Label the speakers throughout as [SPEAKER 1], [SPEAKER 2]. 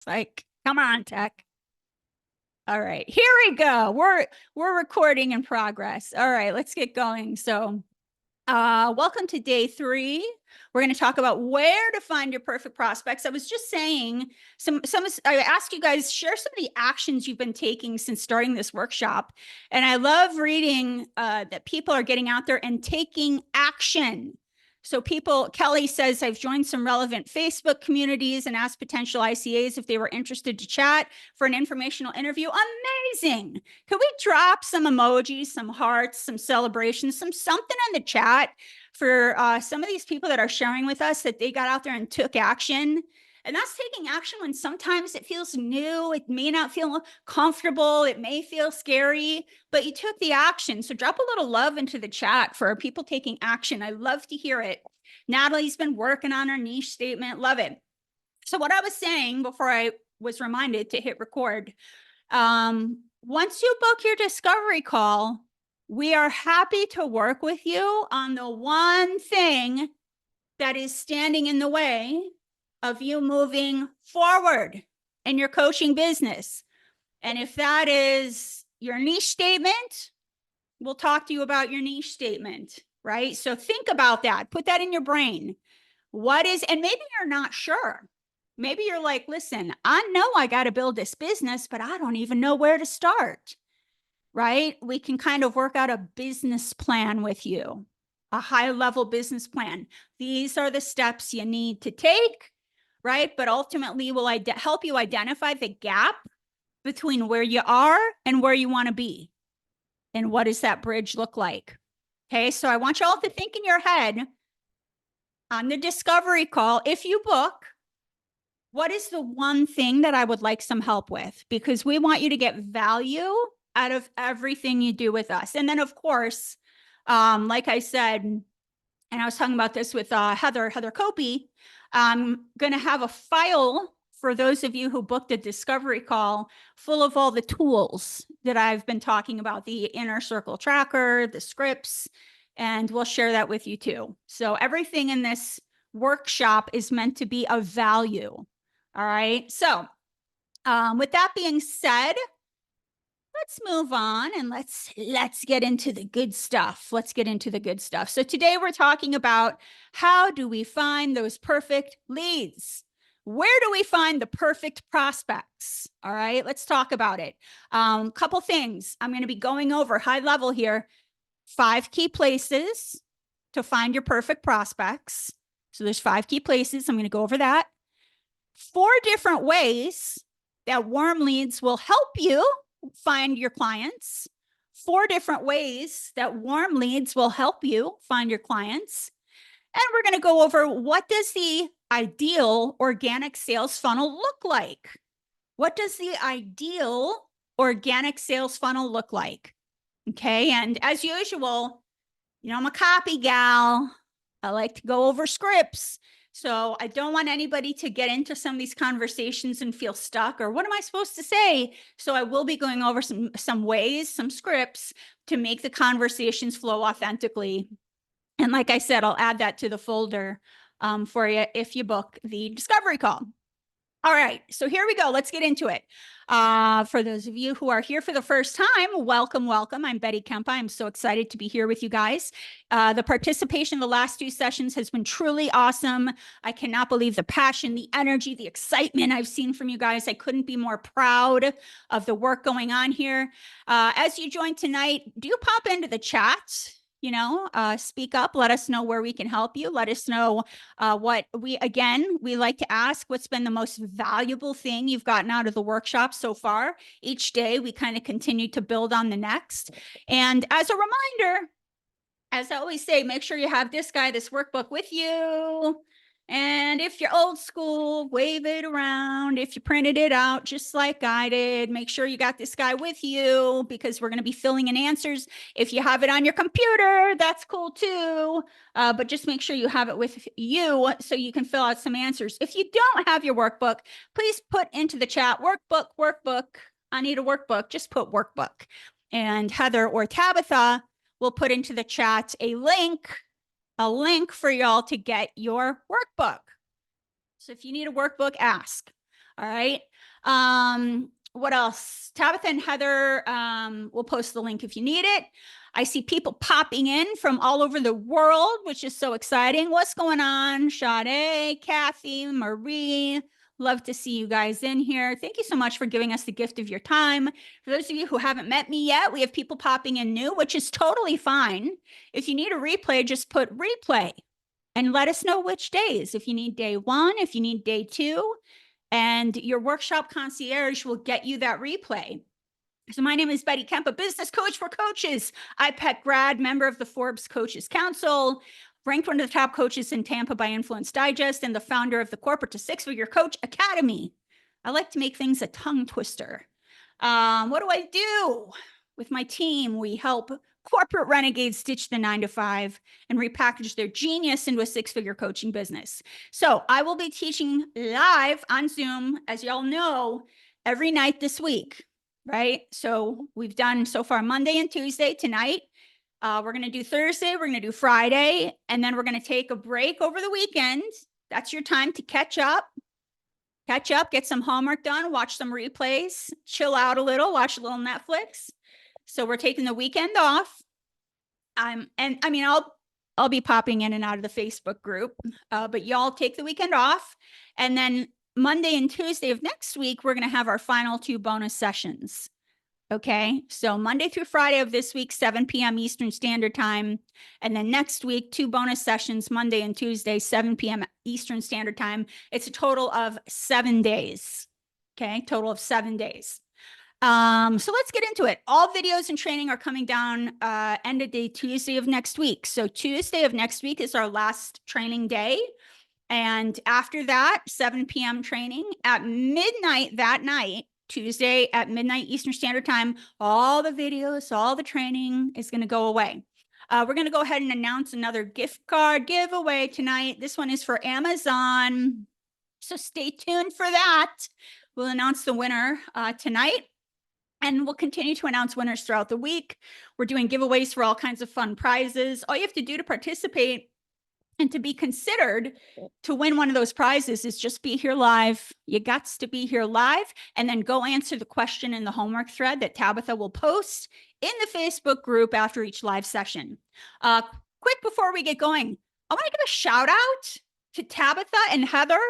[SPEAKER 1] Like, come on, tech. All right, here we go. We're recording in progress. All right, let's get going. So, welcome to day 3. We're going to talk about where to find your perfect prospects. I was just saying I asked you guys share some of the actions you've been taking since starting this workshop, and I love reading that people are getting out there and taking action. So Kelly says, I've joined some relevant Facebook communities and asked potential ICAs if they were interested to chat for an informational interview. Amazing. Can we drop some emojis, some hearts, some celebrations, something in the chat for some of these people that are sharing with us that they got out there and took action? And that's taking action when sometimes it feels new. It may not feel comfortable. It may feel scary, but you took the action. So drop a little love into the chat for people taking action. I love to hear it. Natalie's been working on her niche statement. Love it. So what I was saying before I was reminded to hit record, once you book your discovery call, we are happy to work with you on the one thing that is standing in the way of you moving forward in your coaching business. And if that is your niche statement, we'll talk to you about your niche statement, right? So think about that. Put that in your brain. And maybe you're not sure. Maybe you're like, listen, I know I got to build this business, but I don't even know where to start, right? We can kind of work out a business plan with you, a high-level business plan. These are the steps you need to take, right? But ultimately, we'll help you identify the gap between where you are and where you want to be. And what does that bridge look like? Okay, so I want you all to think in your head on the discovery call, if you book, what is the one thing that I would like some help with? Because we want you to get value out of everything you do with us. And then, of course, like I said, and I was talking about this with Heather Copey, I'm going to have a file for those of you who booked a discovery call full of all the tools that I've been talking about, the inner circle tracker, the scripts, and we'll share that with you too. So everything in this workshop is meant to be of value. All right. So with that being said, let's move on and let's get into the good stuff. Let's get into the good stuff. So today we're talking about how do we find those perfect leads? Where do we find the perfect prospects? All right, let's talk about it. Couple things I'm going to be going over high level here. 5 key places to find your perfect prospects. So there's 5 key places. I'm going to go over that. 4 different ways that warm leads will help you find your clients. 4 different ways that warm leads will help you find your clients. And we're going to go over what does the ideal organic sales funnel look like? What does the ideal organic sales funnel look like? Okay. And as usual, I'm a copy gal. I like to go over scripts. So I don't want anybody to get into some of these conversations and feel stuck or what am I supposed to say? So I will be going over some ways, some scripts to make the conversations flow authentically. And like I said, I'll add that to the folder for you if you book the discovery call. All right, so here we go. Let's get into it. For those of you who are here for the first time, welcome, welcome. I'm Betty Kempa. I'm so excited to be here with you guys. The participation in the last 2 sessions has been truly awesome. I cannot believe the passion, the energy, the excitement I've seen from you guys. I couldn't be more proud of the work going on here. As you join tonight, do pop into the chat. Speak up, let us know where we can help you. Let us know what we like to ask, what's been the most valuable thing you've gotten out of the workshop so far. Each day, we kind of continue to build on the next. And as a reminder, as I always say, make sure you have this workbook with you. And if you're old school, wave it around. If you printed it out, just like I did, make sure you got this guy with you because we're going to be filling in answers. If you have it on your computer, that's cool too. But just make sure you have it with you so you can fill out some answers. If you don't have your workbook, please put into the chat, workbook. I need a workbook. Just put workbook. And Heather or Tabitha will put into the chat a link for y'all to get your workbook. So if you need a workbook, ask. All right. What else? Tabitha and Heather will post the link if you need it. I see people popping in from all over the world, which is so exciting. What's going on? Sade, Kathy, Marie. Love to see you guys in here. Thank you so much for giving us the gift of your time. For those of you who haven't met me yet, we have people popping in new, which is totally fine. If you need a replay, just put replay and let us know which days. If you need day 1, if you need day 2, and your workshop concierge will get you that replay. So my name is Betty Kemp, a business coach for coaches, IPEC grad, member of the Forbes Coaches Council, ranked one of the top coaches in Tampa by Influence Digest, and the founder of the Corporate to Six-Figure Coach Academy. I like to make things a tongue twister. What do I do? With my team, we help corporate renegades ditch the 9-to-5 and repackage their genius into a 6-figure coaching business. So I will be teaching live on Zoom, as y'all know, every night this week, right? So we've done so far Monday and Tuesday tonight. We're going to do Thursday, we're going to do Friday, and then we're going to take a break over the weekend. That's your time to catch up, get some homework done, watch some replays, chill out a little, watch a little Netflix. So we're taking the weekend off. And I mean, I'll be popping in and out of the Facebook group, but y'all take the weekend off. And then Monday and Tuesday of next week, we're going to have our final 2 bonus sessions. Okay. So Monday through Friday of this week, 7 p.m. Eastern Standard Time. And then next week, 2 bonus sessions, Monday and Tuesday, 7 p.m. Eastern Standard Time. It's a total of 7 days. Okay. Total of 7 days. So let's get into it. All videos and training are coming down end of day Tuesday of next week. So Tuesday of next week is our last training day. And after that, 7 p.m. training at midnight that night, Tuesday at midnight Eastern Standard Time, all the videos, all the training is going to go away. We're going to go ahead and announce another gift card giveaway tonight. This one is for Amazon. So stay tuned for that. We'll announce the winner tonight. And we'll continue to announce winners throughout the week. We're doing giveaways for all kinds of fun prizes. All you have to do to participate and to be considered to win one of those prizes is just be here live. You got to be here live and then go answer the question in the homework thread that Tabitha will post in the Facebook group after each live session. Quick before we get going, I want to give a shout out to Tabitha and Heather,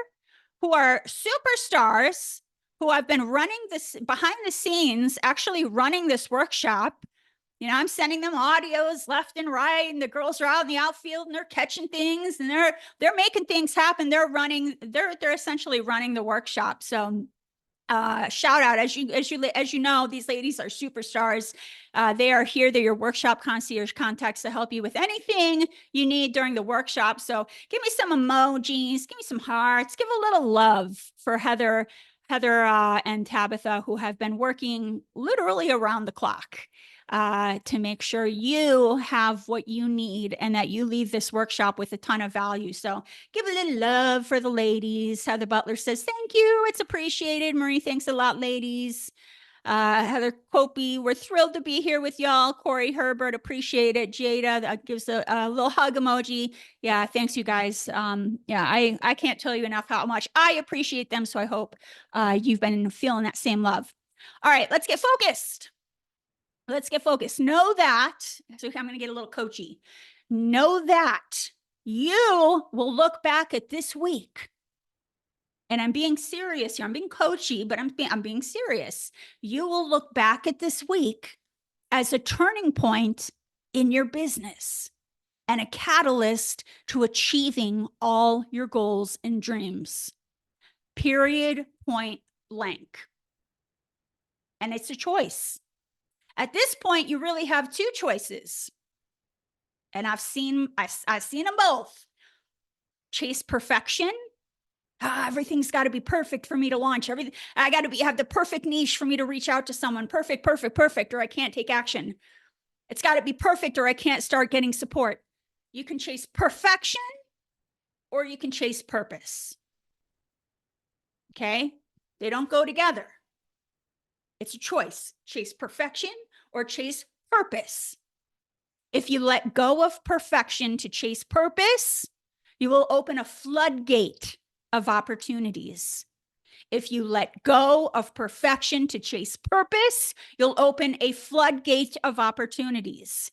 [SPEAKER 1] who are superstars, who have been running this behind the scenes, actually running this workshop. You know, I'm sending them audios left and right, and the girls are out in the outfield and they're catching things and they're making things happen. They're essentially running the workshop. So shout out, as you know, these ladies are superstars. They are here. They're your workshop concierge contacts to help you with anything you need during the workshop. So give me some emojis, give me some hearts, give a little love for Heather and Tabitha, who have been working literally around the clock to make sure you have what you need and that you leave this workshop with a ton of value. So give a little love for the ladies. Heather Butler says, thank you. It's appreciated. Marie, thanks a lot, ladies. Heather Copey, we're thrilled to be here with y'all. Corey Herbert, appreciate it. Jada gives a little hug emoji. Yeah, thanks, you guys. Yeah, I can't tell you enough how much I appreciate them. So I hope you've been feeling that same love. All right, let's get focused. Let's get focused. Know that, so I'm going to get a little coachy. Know that you will look back at this week. And I'm being serious here. I'm being coachy, but I'm being serious. You will look back at this week as a turning point in your business and a catalyst to achieving all your goals and dreams. Period, point blank. And it's a choice. At this point, you really have 2 choices. And I've seen them both. Chase perfection. Everything's got to be perfect for me to launch. I got to have the perfect niche for me to reach out to someone. Perfect, or I can't take action. It's got to be perfect or I can't start getting support. You can chase perfection or you can chase purpose. Okay? They don't go together. It's a choice. Chase perfection or chase purpose. If you let go of perfection to chase purpose, you will open a floodgate of opportunities. If you let go of perfection to chase purpose, you'll open a floodgate of opportunities.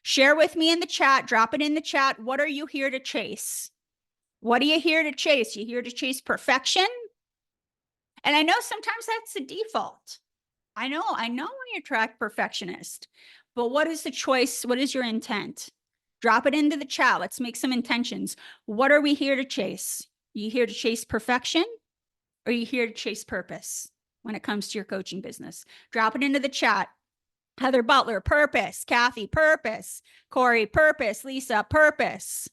[SPEAKER 1] Share with me in the chat, drop it in the chat. What are you here to chase? What are you here to chase? You here to chase perfection? And I know sometimes that's the default. I know when you attract perfectionist, but what is the choice? What is your intent? Drop it into the chat. Let's make some intentions. What are we here to chase? Are you here to chase perfection? Or are you here to chase purpose when it comes to your coaching business? Drop it into the chat. Heather Butler, purpose. Kathy, purpose. Corey, purpose. Lisa, purpose.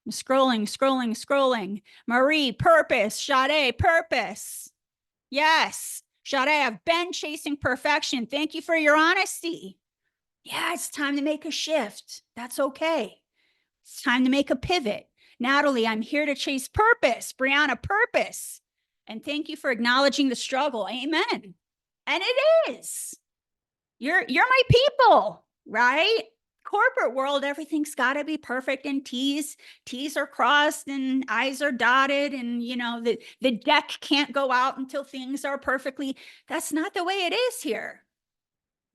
[SPEAKER 1] I'm scrolling. Marie, purpose. Sade, purpose. Yes. Sade, I've been chasing perfection. Thank you for your honesty. Yeah, it's time to make a shift. That's okay. It's time to make a pivot. Natalie, I'm here to chase purpose. Brianna, purpose. And thank you for acknowledging the struggle. Amen. And it is. You're my people, right? Corporate world, everything's got to be perfect, and T's are crossed and I's are dotted, and the deck can't go out until things are perfectly. That's not the way it is here.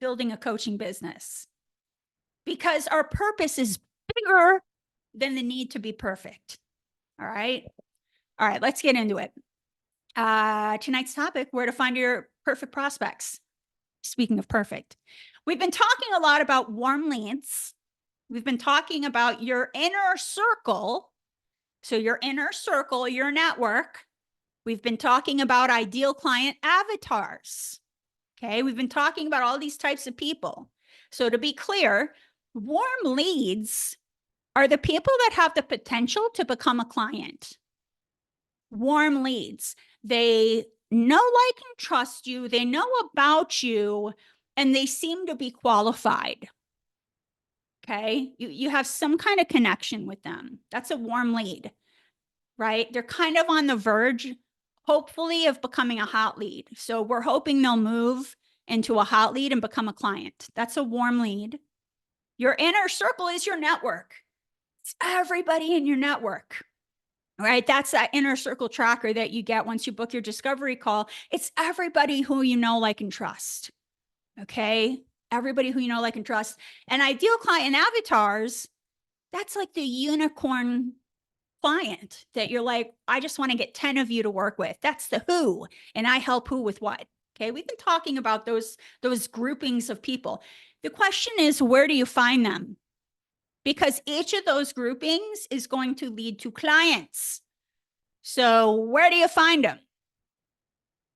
[SPEAKER 1] Building a coaching business, because our purpose is bigger than the need to be perfect. All right, let's get into it. Tonight's topic: where to find your perfect prospects. Speaking of perfect, we've been talking a lot about warm leads. We've been talking about your inner circle. So your inner circle, your network. We've been talking about ideal client avatars. Okay, we've been talking about all these types of people. So to be clear, warm leads are the people that have the potential to become a client. Warm leads. They know, like, and trust you. They know about you, and they seem to be qualified. Okay, you have some kind of connection with them. That's a warm lead, right? They're kind of on the verge, hopefully, of becoming a hot lead. So we're hoping they'll move into a hot lead and become a client. That's a warm lead. Your inner circle is your network. It's everybody in your network. Right? That's that inner circle tracker that you get once you book your discovery call. It's everybody who you know, like, and trust. Okay? Everybody who you know, like, and trust. And ideal client avatars, that's like the unicorn client that you're like, I just want to get 10 of you to work with. That's the who. And I help who with what. Okay? We've been talking about those groupings of people. The question is, where do you find them? Because each of those groupings is going to lead to clients. So where do you find them?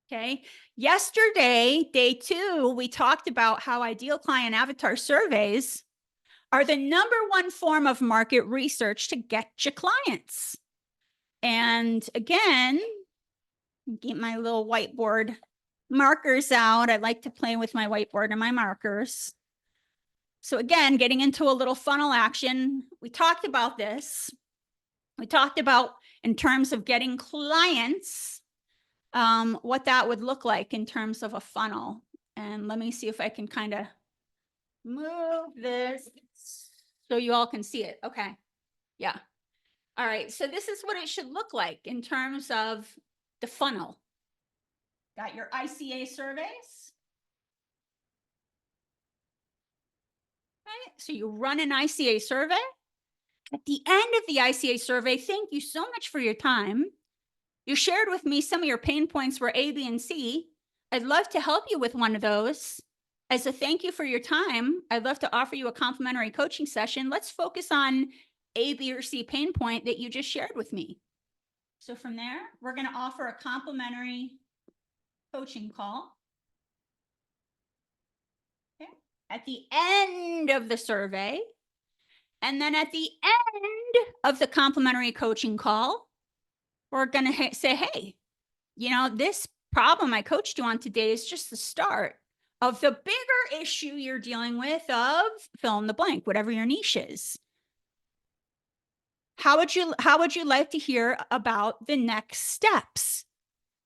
[SPEAKER 1] Okay. Yesterday, day 2, we talked about how ideal client avatar surveys are the #1 form of market research to get you clients. And again, get my little whiteboard markers out. I like to play with my whiteboard and my markers. So again, getting into a little funnel action, we talked about this. We talked about, in terms of getting clients, what that would look like in terms of a funnel. And let me see if I can kind of move this so you all can see it. Okay. Yeah. All right. So this is what it should look like in terms of the funnel. Got your ICA surveys. Okay. So you run an ICA survey. At the end of the ICA survey, thank you so much for your time. You shared with me some of your pain points were A, B, and C. I'd love to help you with one of those. As a thank you for your time, I'd love to offer you a complimentary coaching session. Let's focus on A, B, or C pain point that you just shared with me. So from there, we're going to offer a complimentary coaching call. Okay. At the end of the survey, and then at the end of the complimentary coaching call, we're going to say, hey, this problem I coached you on today is just the start of the bigger issue you're dealing with of fill in the blank, whatever your niche is. How would you like to hear about the next steps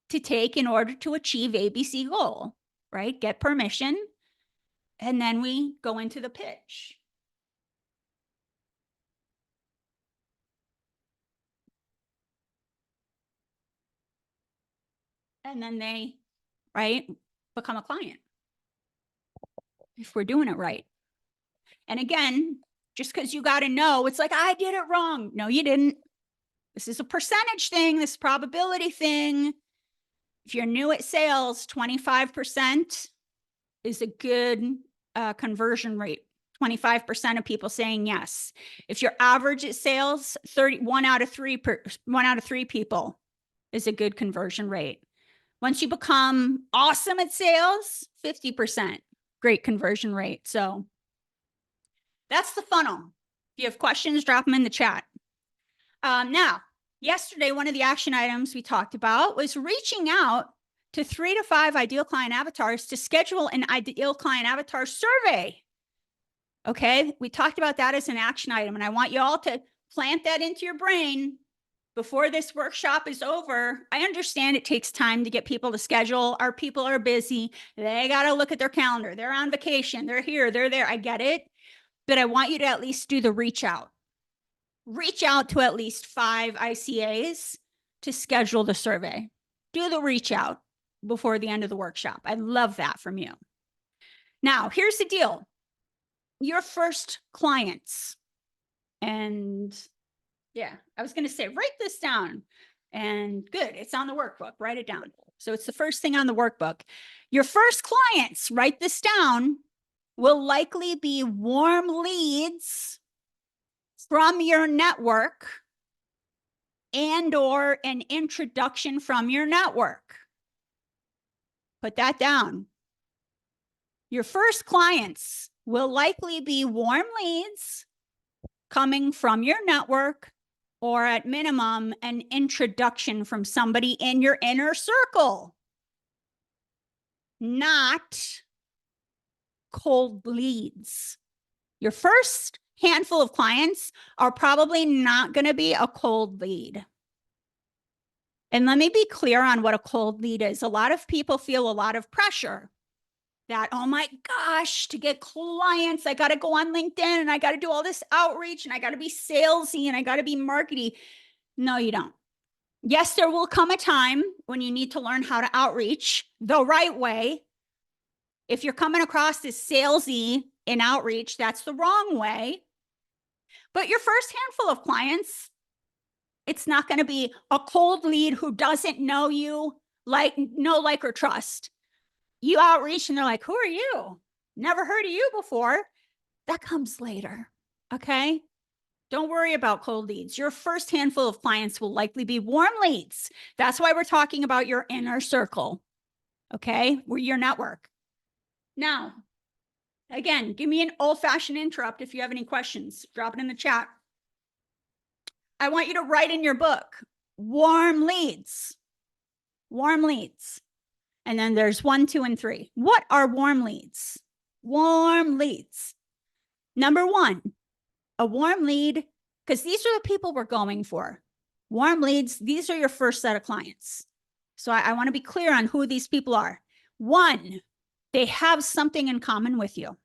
[SPEAKER 1] to take in order to achieve ABC goal, right? Get permission. And then we go into the pitch. and then they, right, become a client if we're doing it right. And again, just because you got to know, it's like, I did it wrong. No, you didn't. This is a percentage thing, this probability thing. If you're new at sales, 25% is a good conversion rate. 25% of people saying yes. If you're average at sales, 1 out of 3 people is a good conversion rate. Once you become awesome at sales, 50%, great conversion rate. So that's the funnel. If you have questions, drop them in the chat. Now, yesterday, one of the action items we talked about was reaching out to 3 to 5 ideal client avatars to schedule an ideal client avatar survey. Okay, we talked about that as an action item, and I want you all to plant that into your brain before this workshop is over. I understand it takes time to get people to schedule. Our people are busy. They got to look at their calendar. They're on vacation. They're here. They're there. I get it. But I want you to at least do the reach out. Reach out to at least 5 ICAs to schedule the survey. Do the reach out before the end of the workshop. I love that from you. Now, here's the deal. Your first clients, and yeah, I was going to say, write this down. And good, it's on the workbook. Write it down. So it's the first thing on the workbook. Your first clients, write this down, will likely be warm leads from your network and or an introduction from your network. Put that down. Your first clients will likely be warm leads coming from your network, or at minimum, an introduction from somebody in your inner circle, not cold leads. Your first handful of clients are probably not going to be a cold lead. And let me be clear on what a cold lead is. A lot of people feel a lot of pressure that, oh my gosh, to get clients, I got to go on LinkedIn and I got to do all this outreach and I got to be salesy and I got to be markety. No, you don't. Yes, there will come a time when you need to learn how to outreach the right way. If you're coming across as salesy in outreach, that's the wrong way. But your first handful of clients, it's not going to be a cold lead who doesn't know you, like or trust. You outreach and they're like, who are you? Never heard of you before. That comes later. Okay. Don't worry about cold leads. Your first handful of clients will likely be warm leads. That's why we're talking about your inner circle. Okay. We're your network. Now, again, give me an old-fashioned interrupt if you have any questions. Drop it in the chat. I want you to write in your book, warm leads. Warm leads. And then there's 1, 2, and 3. What are warm leads? Warm leads. Number 1, a warm lead, because these are the people we're going for. Warm leads, these are your first set of clients. So I want to be clear on who these people are. 1, they have something in common with you.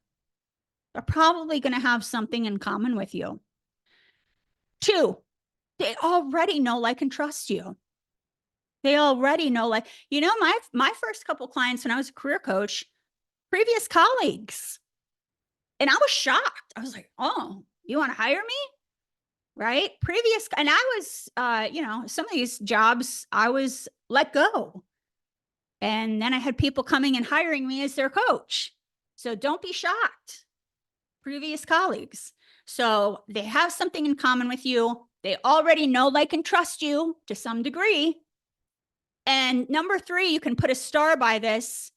[SPEAKER 1] They're probably going to have something in common with you. 2, they already know, like, and trust you. They already know, like, you know, my first couple clients when I was a career coach, previous colleagues. And I was shocked. I was like, oh, you want to hire me? Right? And I was, you know, some of these jobs I was let go. And then I had people coming and hiring me as their coach. So don't be shocked. Previous colleagues. So they have something in common with you. They already know, like, and trust you to some degree. And number 3, you can put a star by this,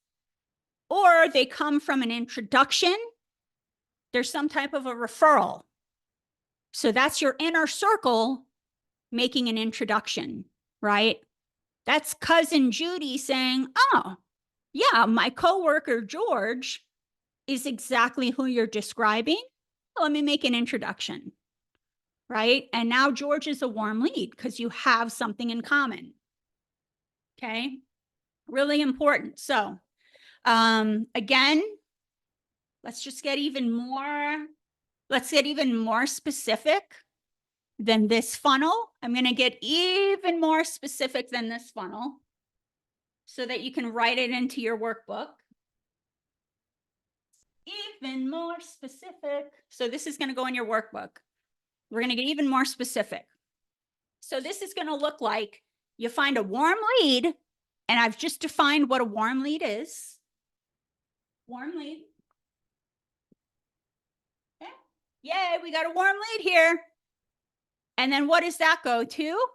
[SPEAKER 1] or they come from an introduction. There's some type of a referral. So that's your inner circle making an introduction, right? That's cousin Judy saying, oh, yeah, my coworker George is exactly who you're describing. Let me make an introduction, right? And now George is a warm lead because you have something in common. Okay, really important. So again, let's get even more specific than this funnel. I'm going to get even more specific than this funnel. so that you can write it into your workbook. Even more specific. So this is going to go in your workbook. We're going to get even more specific. So this is going to look like you find a warm lead, and I've just defined what a warm lead is. Warm lead. Okay. Yay, we got a warm lead here. And then what does that go to?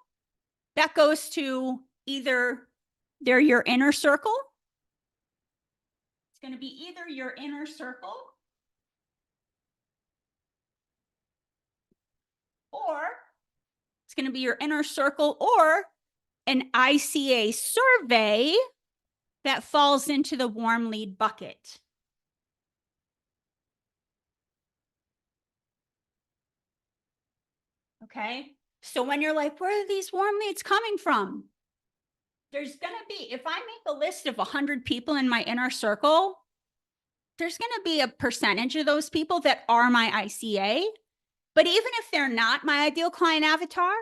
[SPEAKER 1] That goes to either they're your inner circle. It's going to be either your inner circle or it's going to be your inner circle or an ICA survey that falls into the warm lead bucket. Okay. So when you're like, where are these warm leads coming from? There's going to be, if I make a list of 100 people in my inner circle, there's going to be a percentage of those people that are my ICA. But even if they're not my ideal client avatar,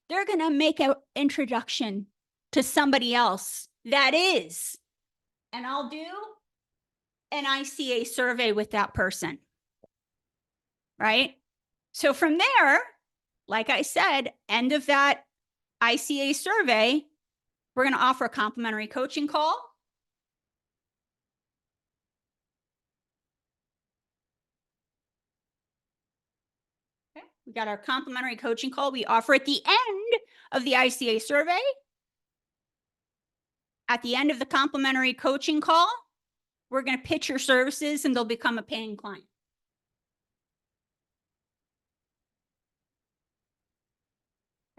[SPEAKER 1] they're going to make an introduction to somebody else that is. And I'll do an ICA survey with that person. Right? So from there, like I said, end of that ICA survey, we're going to offer a complimentary coaching call. Okay. We got our complimentary coaching call we offer at the end of the ICA survey. At the end of the complimentary coaching call, we're going to pitch your services and they'll become a paying client.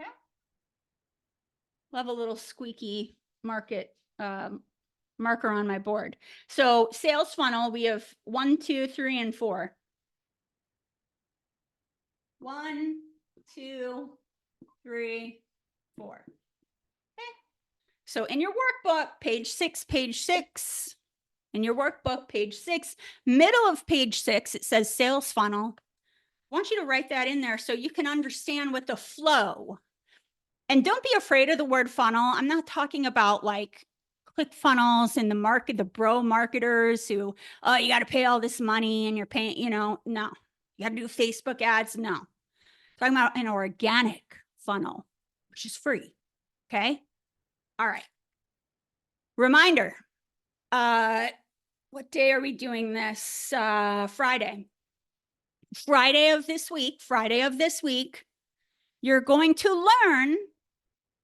[SPEAKER 1] Okay. We'll have a little squeaky marker on my board. So sales funnel, we have 1, 2, 3, and 4. 1, 2, 3, 4. Okay. So in your workbook, page 6, in your workbook, page 6, middle of page 6, it says sales funnel. I want you to write that in there so you can understand what the flow. And don't be afraid of the word funnel. I'm not talking about like ClickFunnels and the bro marketers who, oh, you got to pay all this money and you're paying, no. You got to do Facebook ads. No. Talking about an organic funnel, which is free. Okay. All right. Reminder. What day are we doing this? Friday. Friday of this week, you're going to learn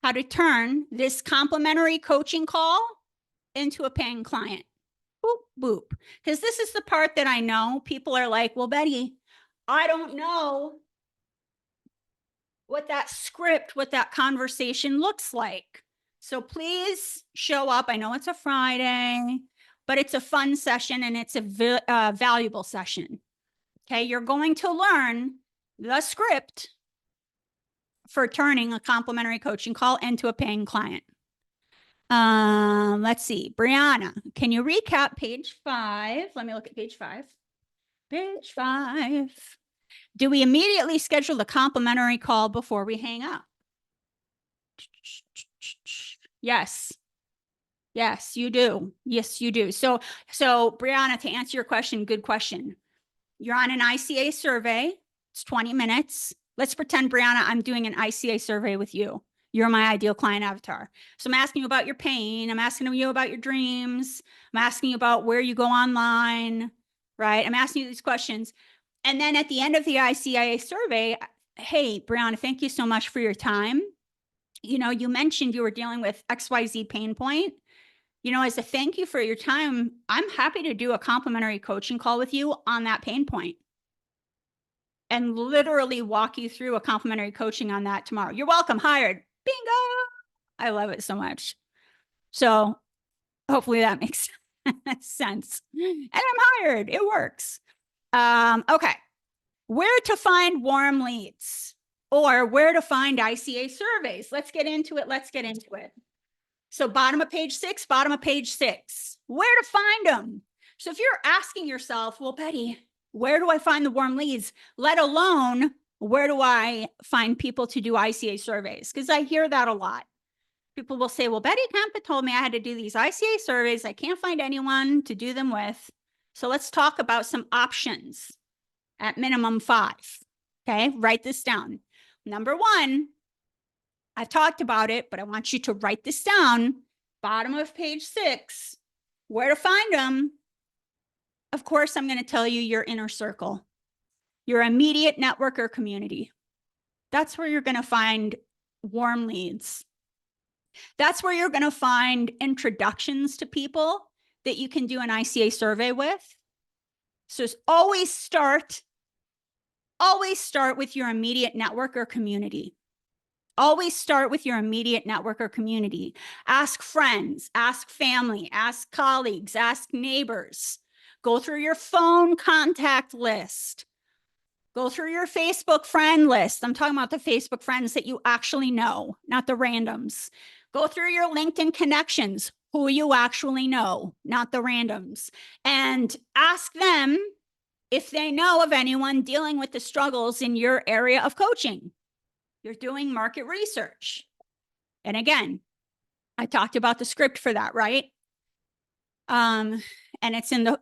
[SPEAKER 1] how to turn this complimentary coaching call into a paying client. Boop, boop. Because this is the part that I know people are like, well, Betty, I don't know what that script, what that conversation looks like. So please show up. I know it's a Friday, but it's a fun session and it's a valuable session. Okay, you're going to learn the script for turning a complimentary coaching call into a paying client. Let's see, Brianna, can you recap page 5? Let me look at page 5. Page 5. Do we immediately schedule the complimentary call before we hang up? Yes. Yes, you do. Yes, you do. So Brianna, to answer your question, good question. You're on an ICA survey. It's 20 minutes. Let's pretend, Brianna, I'm doing an ICA survey with you. You're my ideal client avatar. So I'm asking you about your pain. I'm asking you about your dreams. I'm asking you about where you go online, right? I'm asking you these questions. And then at the end of the ICA survey, hey, Brianna, thank you so much for your time. You mentioned you were dealing with XYZ pain point. As a thank you for your time, I'm happy to do a complimentary coaching call with you on that pain point and literally walk you through a complimentary coaching on that tomorrow. You're welcome. Hired. Bingo. I love it so much. So hopefully that makes sense. And I'm hired. It works. Okay. Where to find warm leads or where to find ICA surveys. Let's get into it. So bottom of page 6, where to find them. So if you're asking yourself, well, Betty, where do I find the warm leads? Let alone, where do I find people to do ICA surveys? Because I hear that a lot. People will say, well, Betty Kempa told me I had to do these ICA surveys. I can't find anyone to do them with. So let's talk about some options, at minimum 5. Okay, write this down. Number 1, I've talked about it, but I want you to write this down. Bottom of page 6, where to find them. Of course, I'm going to tell you your inner circle, your immediate network or community. That's where you're going to find warm leads. That's where you're going to find introductions to people that you can do an ICA survey with. So always start with your immediate network or community. Always start with your immediate network or community. Ask friends, ask family, ask colleagues, ask neighbors. Go through your phone contact list. Go through your Facebook friend list. I'm talking about the Facebook friends that you actually know, not the randoms. Go through your LinkedIn connections, who you actually know, not the randoms. And ask them if they know of anyone dealing with the struggles in your area of coaching. You're doing market research. And again, I talked about the script for that, right? And it's in the,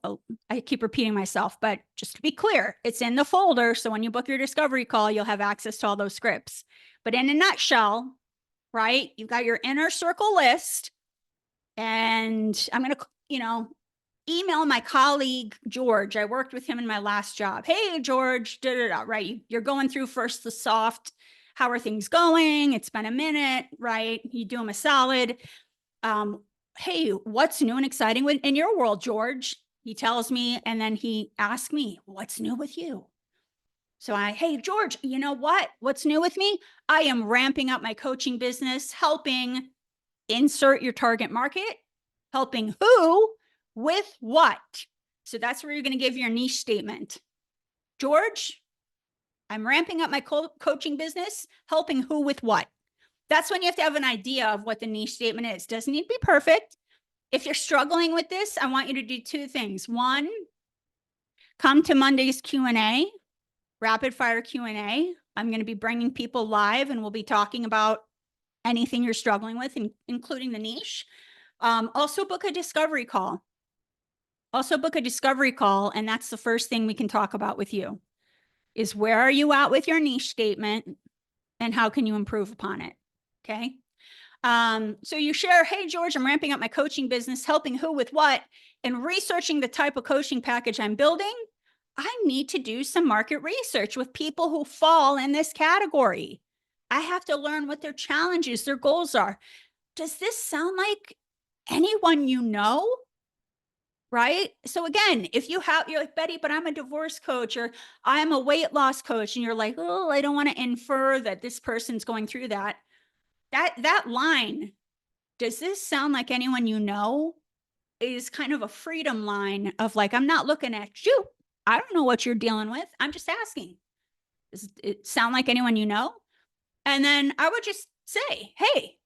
[SPEAKER 1] I keep repeating myself, but just to be clear, it's in the folder. So when you book your discovery call, you'll have access to all those scripts. But in a nutshell, right, you've got your inner circle list. And I'm going to, email my colleague, George. I worked with him in my last job. Hey, George, right? You're going through first the soft. How are things going? It's been a minute, right? You do him a solid. Hey, what's new and exciting in your world, George? He tells me, and then he asks me, what's new with you? So hey, George, you know what? What's new with me? I am ramping up my coaching business, helping insert your target market, helping who with what? So that's where you're going to give your niche statement. George, I'm ramping up my coaching business, helping who with what? That's when you have to have an idea of what the niche statement is. Doesn't need to be perfect. If you're struggling with this, I want you to do 2 things. 1, come to Monday's Q&A, rapid fire Q&A. I'm going to be bringing people live and we'll be talking about anything you're struggling with, including the niche. Also book a discovery call. And that's the first thing we can talk about with you is where are you at with your niche statement and how can you improve upon it? Okay. So you share, hey, George, I'm ramping up my coaching business, helping who with what, and researching the type of coaching package I'm building. I need to do some market research with people who fall in this category. I have to learn what their challenges, their goals are. Does this sound like anyone you know? Right? So again, if you're like, Betty, but I'm a divorce coach or I'm a weight loss coach, and you're like, oh, I don't want to infer that this person's going through that. That line, does this sound like anyone you know, is kind of a freedom line of like, I'm not looking at you. I don't know what you're dealing with. I'm just asking. Does it sound like anyone you know? And then I would just say, hey,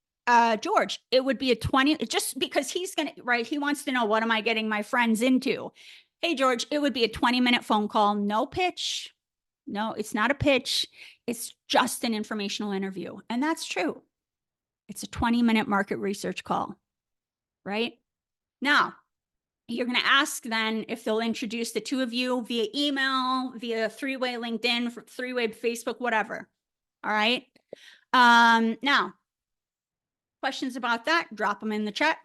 [SPEAKER 1] George, it would be a 20, just because he's going to, right? He wants to know, what am I getting my friends into? Hey, George, it would be a 20-minute phone call. No pitch. No, it's not a pitch. It's just an informational interview. And that's true. It's a 20-minute market research call, right? Now, you're going to ask then if they'll introduce the 2 of you via email, via 3-way LinkedIn, 3-way Facebook, whatever. All right. Now, questions about that, drop them in the chat,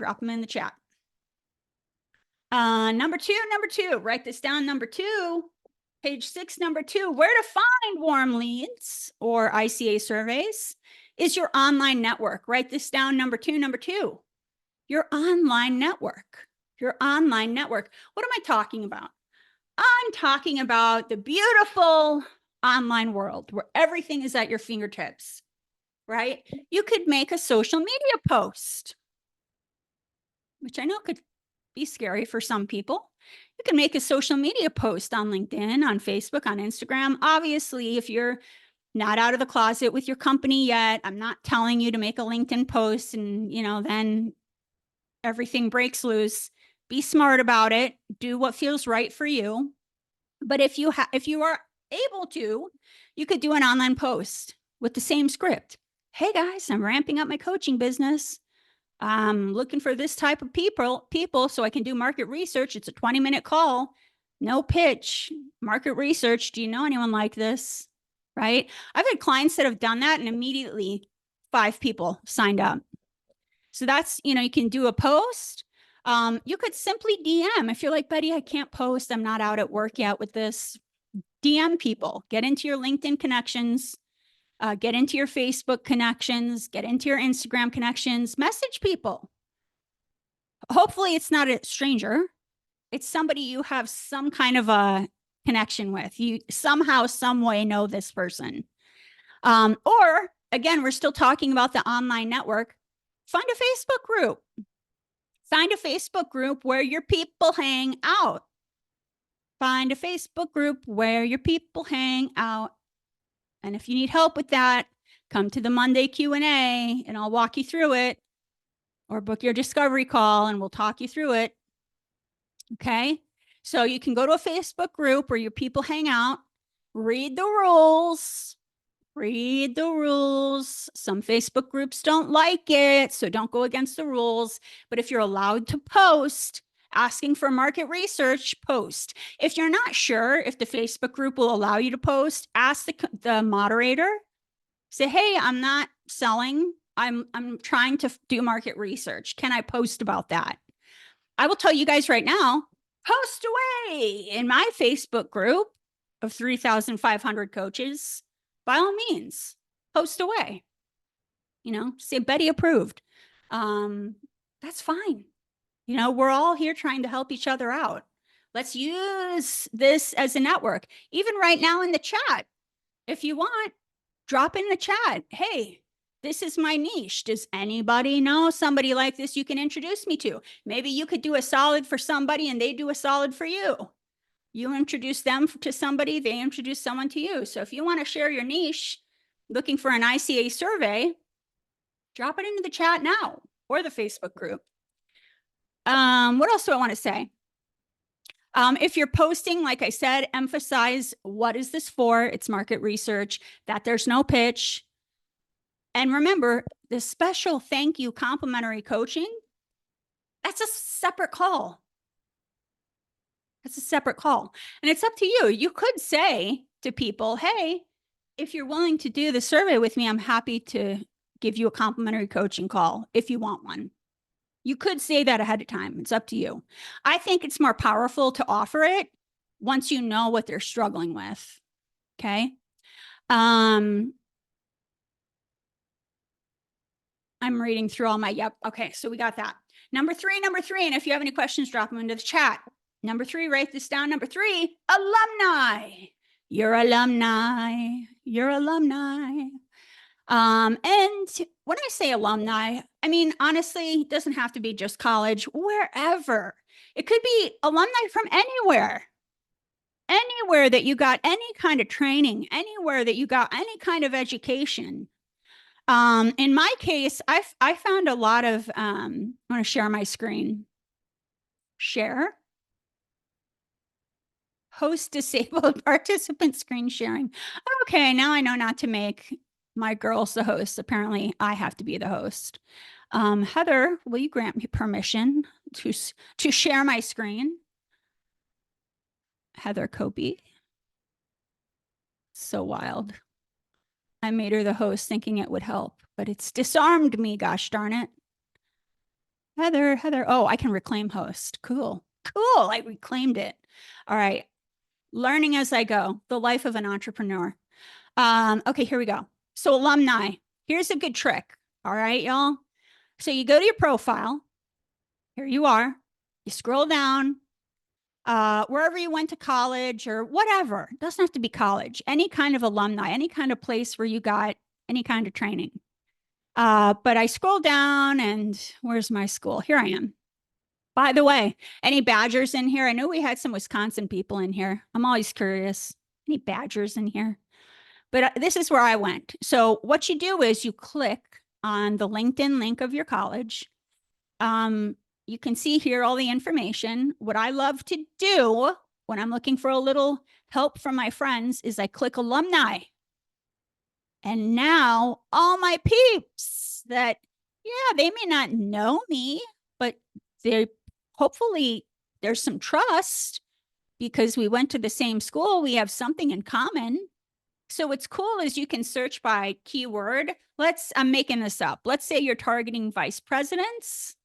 [SPEAKER 1] Number two, write this down. Number 2, page 6, number 2, where to find warm leads or ICA surveys is your online network. Write this down. Number 2, your online network. What am I talking about? I'm talking about the beautiful online world where everything is at your fingertips, right? You could make a social media post, which I know could be scary for some people. You can make a social media post on LinkedIn, on Facebook, on Instagram. Obviously, if you're not out of the closet with your company yet, I'm not telling you to make a LinkedIn post and, then everything breaks loose. Be smart about it. Do what feels right for you. But if you are able to, you could do an online post with the same script. Hey guys, I'm ramping up my coaching business. I'm looking for this type of people so I can do market research. It's a 20-minute call, no pitch, market research. Do you know anyone like this? Right? I've had clients that have done that and immediately 5 people signed up. So that's, you can do a post. You could simply DM if you're like, Betty, I can't post. I'm not out at work yet with this. DM people, get into your LinkedIn connections, get into your Facebook connections, get into your Instagram connections, message people. Hopefully it's not a stranger. It's somebody you have some kind of a connection with. You somehow, some way know this person. Or again, we're still talking about the online network. Find a Facebook group. Find a Facebook group where your people hang out. Find a Facebook group where your people hang out. And if you need help with that, come to the Monday Q&A and I'll walk you through it, or book your discovery call and we'll talk you through it. Okay. So you can go to a Facebook group where your people hang out, read the rules. Read the rules. Some Facebook groups don't like it, so don't go against the rules. But if you're allowed to post, asking for market research, post. If you're not sure if the Facebook group will allow you to post, ask the moderator. Say, hey, I'm not selling. I'm trying to do market research. Can I post about that? I will tell you guys right now, post away in my Facebook group of 3,500 coaches. By all means, post away. Say Betty approved. That's fine. We're all here trying to help each other out. Let's use this as a network. Even right now in the chat, if you want, drop in the chat. Hey, this is my niche. Does anybody know somebody like this you can introduce me to? Maybe you could do a solid for somebody and they do a solid for you. You introduce them to somebody, they introduce someone to you. So if you want to share your niche, looking for an ICA survey, drop it into the chat now or the Facebook group. What else do I want to say? If you're posting, like I said, emphasize what is this for? It's market research, that there's no pitch. And remember, the special thank you complimentary coaching, that's a separate call. That's a separate call. And it's up to you. You could say to people, hey, if you're willing to do the survey with me, I'm happy to give you a complimentary coaching call if you want one. You could say that ahead of time. It's up to you. I think it's more powerful to offer it once you know what they're struggling with. Okay. I'm reading through all my, yep. Okay. So we got that. Number three. And if you have any questions, drop them into the chat. Number 3, write this down. Number 3, alumni. You're alumni. You're alumni. And when I say alumni, I mean, honestly, it doesn't have to be just college, wherever. It could be alumni from anywhere that you got any kind of training, anywhere that you got any kind of education. In my case, I found a lot of, I want to share my screen. Share. Host disabled participant screen sharing. Okay, now I know not to make my girls the host. Apparently, I have to be the host. Heather, will you grant me permission to share my screen? Heather Kobe. So wild. I made her the host thinking it would help, but it's disarmed me, gosh darn it. Heather. Oh, I can reclaim host. Cool. I reclaimed it. All right. Learning as I go, the life of an entrepreneur. Okay, here we go. So alumni, here's a good trick. All right, y'all. So you go to your profile. Here you are. You scroll down, wherever you went to college or whatever. It doesn't have to be college. Any kind of alumni, any kind of place where you got any kind of training. But I scroll down and where's my school? Here I am. By the way, any Badgers in here? I know we had some Wisconsin people in here. I'm always curious. Any Badgers in here? But this is where I went. So what you do is you click on the LinkedIn link of your college. You can see here all the information. What I love to do when I'm looking for a little help from my friends is I click alumni. And now all my peeps that Yeah, they may not know me, but they hopefully there's some trust because we went to the same school. We have something in common. So what's cool is you can search by keyword. I'm making this up. Let's say you're targeting vice presidents.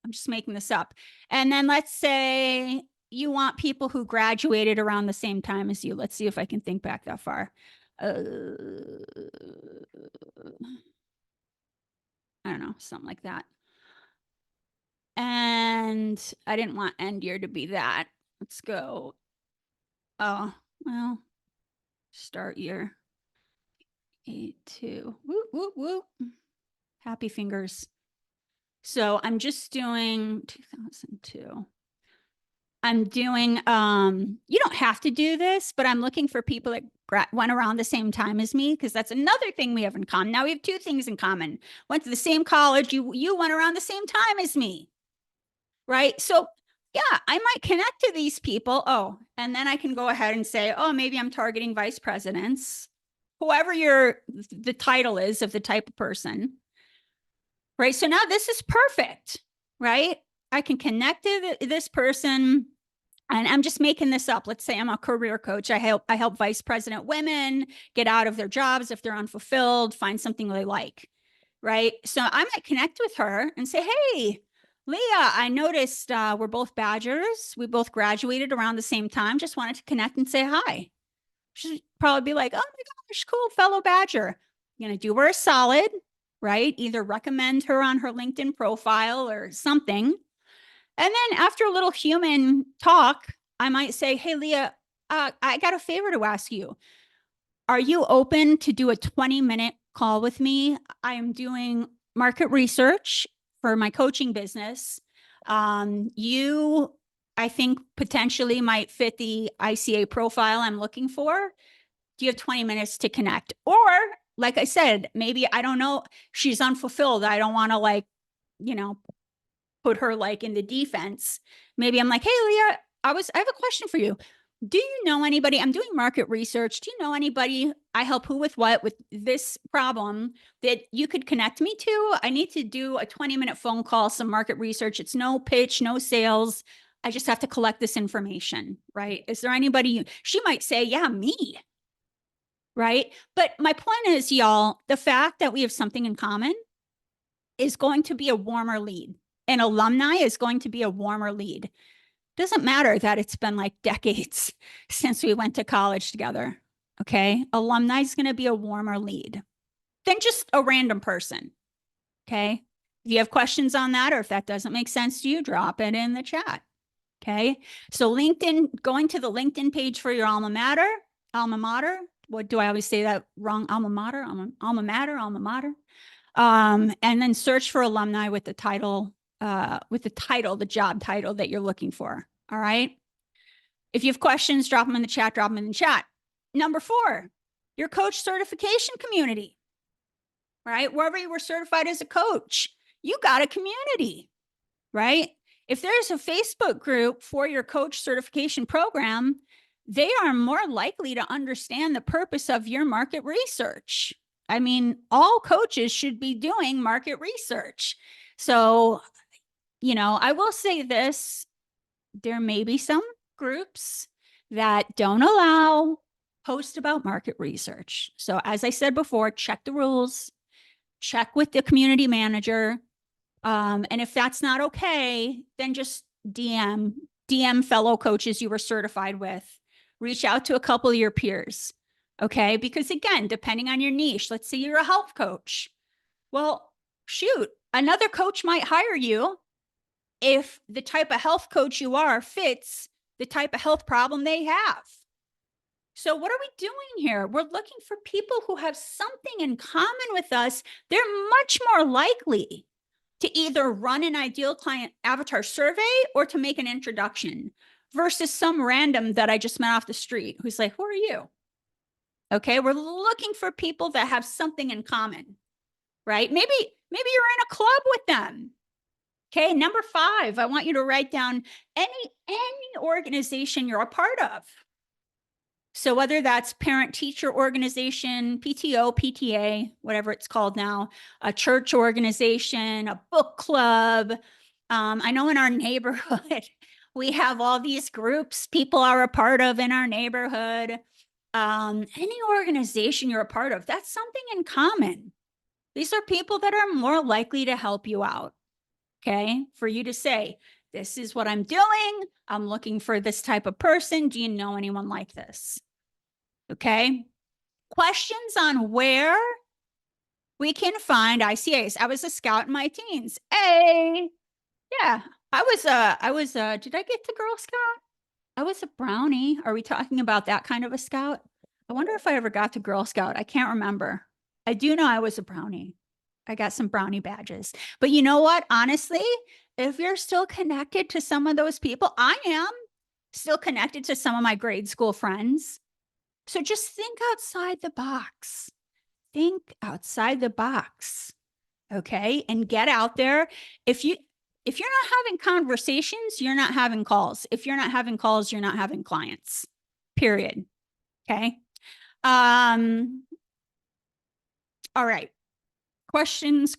[SPEAKER 1] I'm just making this up. And then let's say you want people who graduated around the same time as you. Let's see if I can think back that far. I don't know, something like that. And I didn't want end year to be that. Let's go. Oh, well, start year. 8-2. Woo, woo, woo. Happy fingers. So I'm just doing 2002. I'm doing, you don't have to do this, but I'm looking for people that went around the same time as me, because that's another thing we have in common. Now we have two things in common. Went to the same college. You went around the same time as me, right? So yeah, I might connect to these people. Oh, and then I can go ahead and say, oh, maybe I'm targeting vice presidents, whoever the title is of the type of person, right? So now this is perfect, right? I can connect to this person, and I'm just making this up. Let's say I'm a career coach. I help vice president women get out of their jobs if they're unfulfilled, find something they like, right? So I might connect with her and say, hey, Leah, I noticed we're both Badgers. We both graduated around the same time. Just wanted to connect and say hi. She'd probably be like, oh my gosh, cool, fellow Badger. You're going to do her a solid, right? Either recommend her on her LinkedIn profile or something. And then after a little human talk, I might say, hey, Leah, I got a favor to ask you. Are you open to do a 20-minute call with me? I'm doing market research for my coaching business. You, I think, potentially might fit the ICA profile I'm looking for. Do you have 20 minutes to connect? Or, like I said, maybe, I don't know, she's unfulfilled. I don't want to, like, you know, put her like in the defense. Maybe I'm like, hey, Leah, I have a question for you. Do you know anybody? I'm doing market research. Do you know anybody? I help who with what with this problem that you could connect me to? I need to do a 20-minute phone call, some market research. It's no pitch, no sales. I just have to collect this information, right? Is there anybody? She might say, yeah, me, right? But my point is, y'all, the fact that we have something in common is going to be a warmer lead. An alumni is going to be a warmer lead. Doesn't matter that it's been like decades since we went to college together. Okay. Alumni is going to be a warmer lead than just a random person. Okay. If you have questions on that, or if that doesn't make sense to you, drop it in the chat. Okay. So LinkedIn, going to the LinkedIn page for your alma mater. What do I always say that wrong? Alma mater, alma mater. And then search for alumni with the title, the job title that you're looking for. All right. If you have questions, drop them in the chat. Number 4, your coach certification community, right? Wherever you were certified as a coach, you got a community, right? If there's a Facebook group for your coach certification program, they are more likely to understand the purpose of your market research. I mean, all coaches should be doing market research. So, I will say this, there may be some groups that don't allow post about market research. So as I said before, check the rules, check with the community manager. And if that's not okay, then just DM fellow coaches you were certified with, reach out to a couple of your peers. Okay. Because again, depending on your niche, let's say you're a health coach. Well, shoot, another coach might hire you if the type of health coach you are fits the type of health problem they have. So what are we doing here? We're looking for people who have something in common with us. They're much more likely to either run an ideal client avatar survey or to make an introduction versus some random that I just met off the street who's like, who are you? Okay, we're looking for people that have something in common, right? Maybe you're in a club with them. Okay, number 5, I want you to write down any organization you're a part of. So whether that's parent-teacher organization, PTO, PTA, whatever it's called now, a church organization, a book club. I know in our neighborhood, we have all these groups people are a part of in our neighborhood. Any organization you're a part of, that's something in common. These are people that are more likely to help you out. Okay. For you to say, this is what I'm doing. I'm looking for this type of person. Do you know anyone like this? Okay. Questions on where we can find ICAs. I was a scout in my teens. Hey, yeah, did I get to Girl Scout? I was a brownie. Are we talking about that kind of a scout? I wonder if I ever got to Girl Scout. I can't remember. I do know I was a brownie. I got some brownie badges. But you know what? Honestly, if you're still connected to some of those people, I am still connected to some of my grade school friends. So just think outside the box. Think outside the box. Okay? And get out there. If you're not having conversations, you're not having calls. If you're not having calls, you're not having clients. Period. Okay? All right. Questions.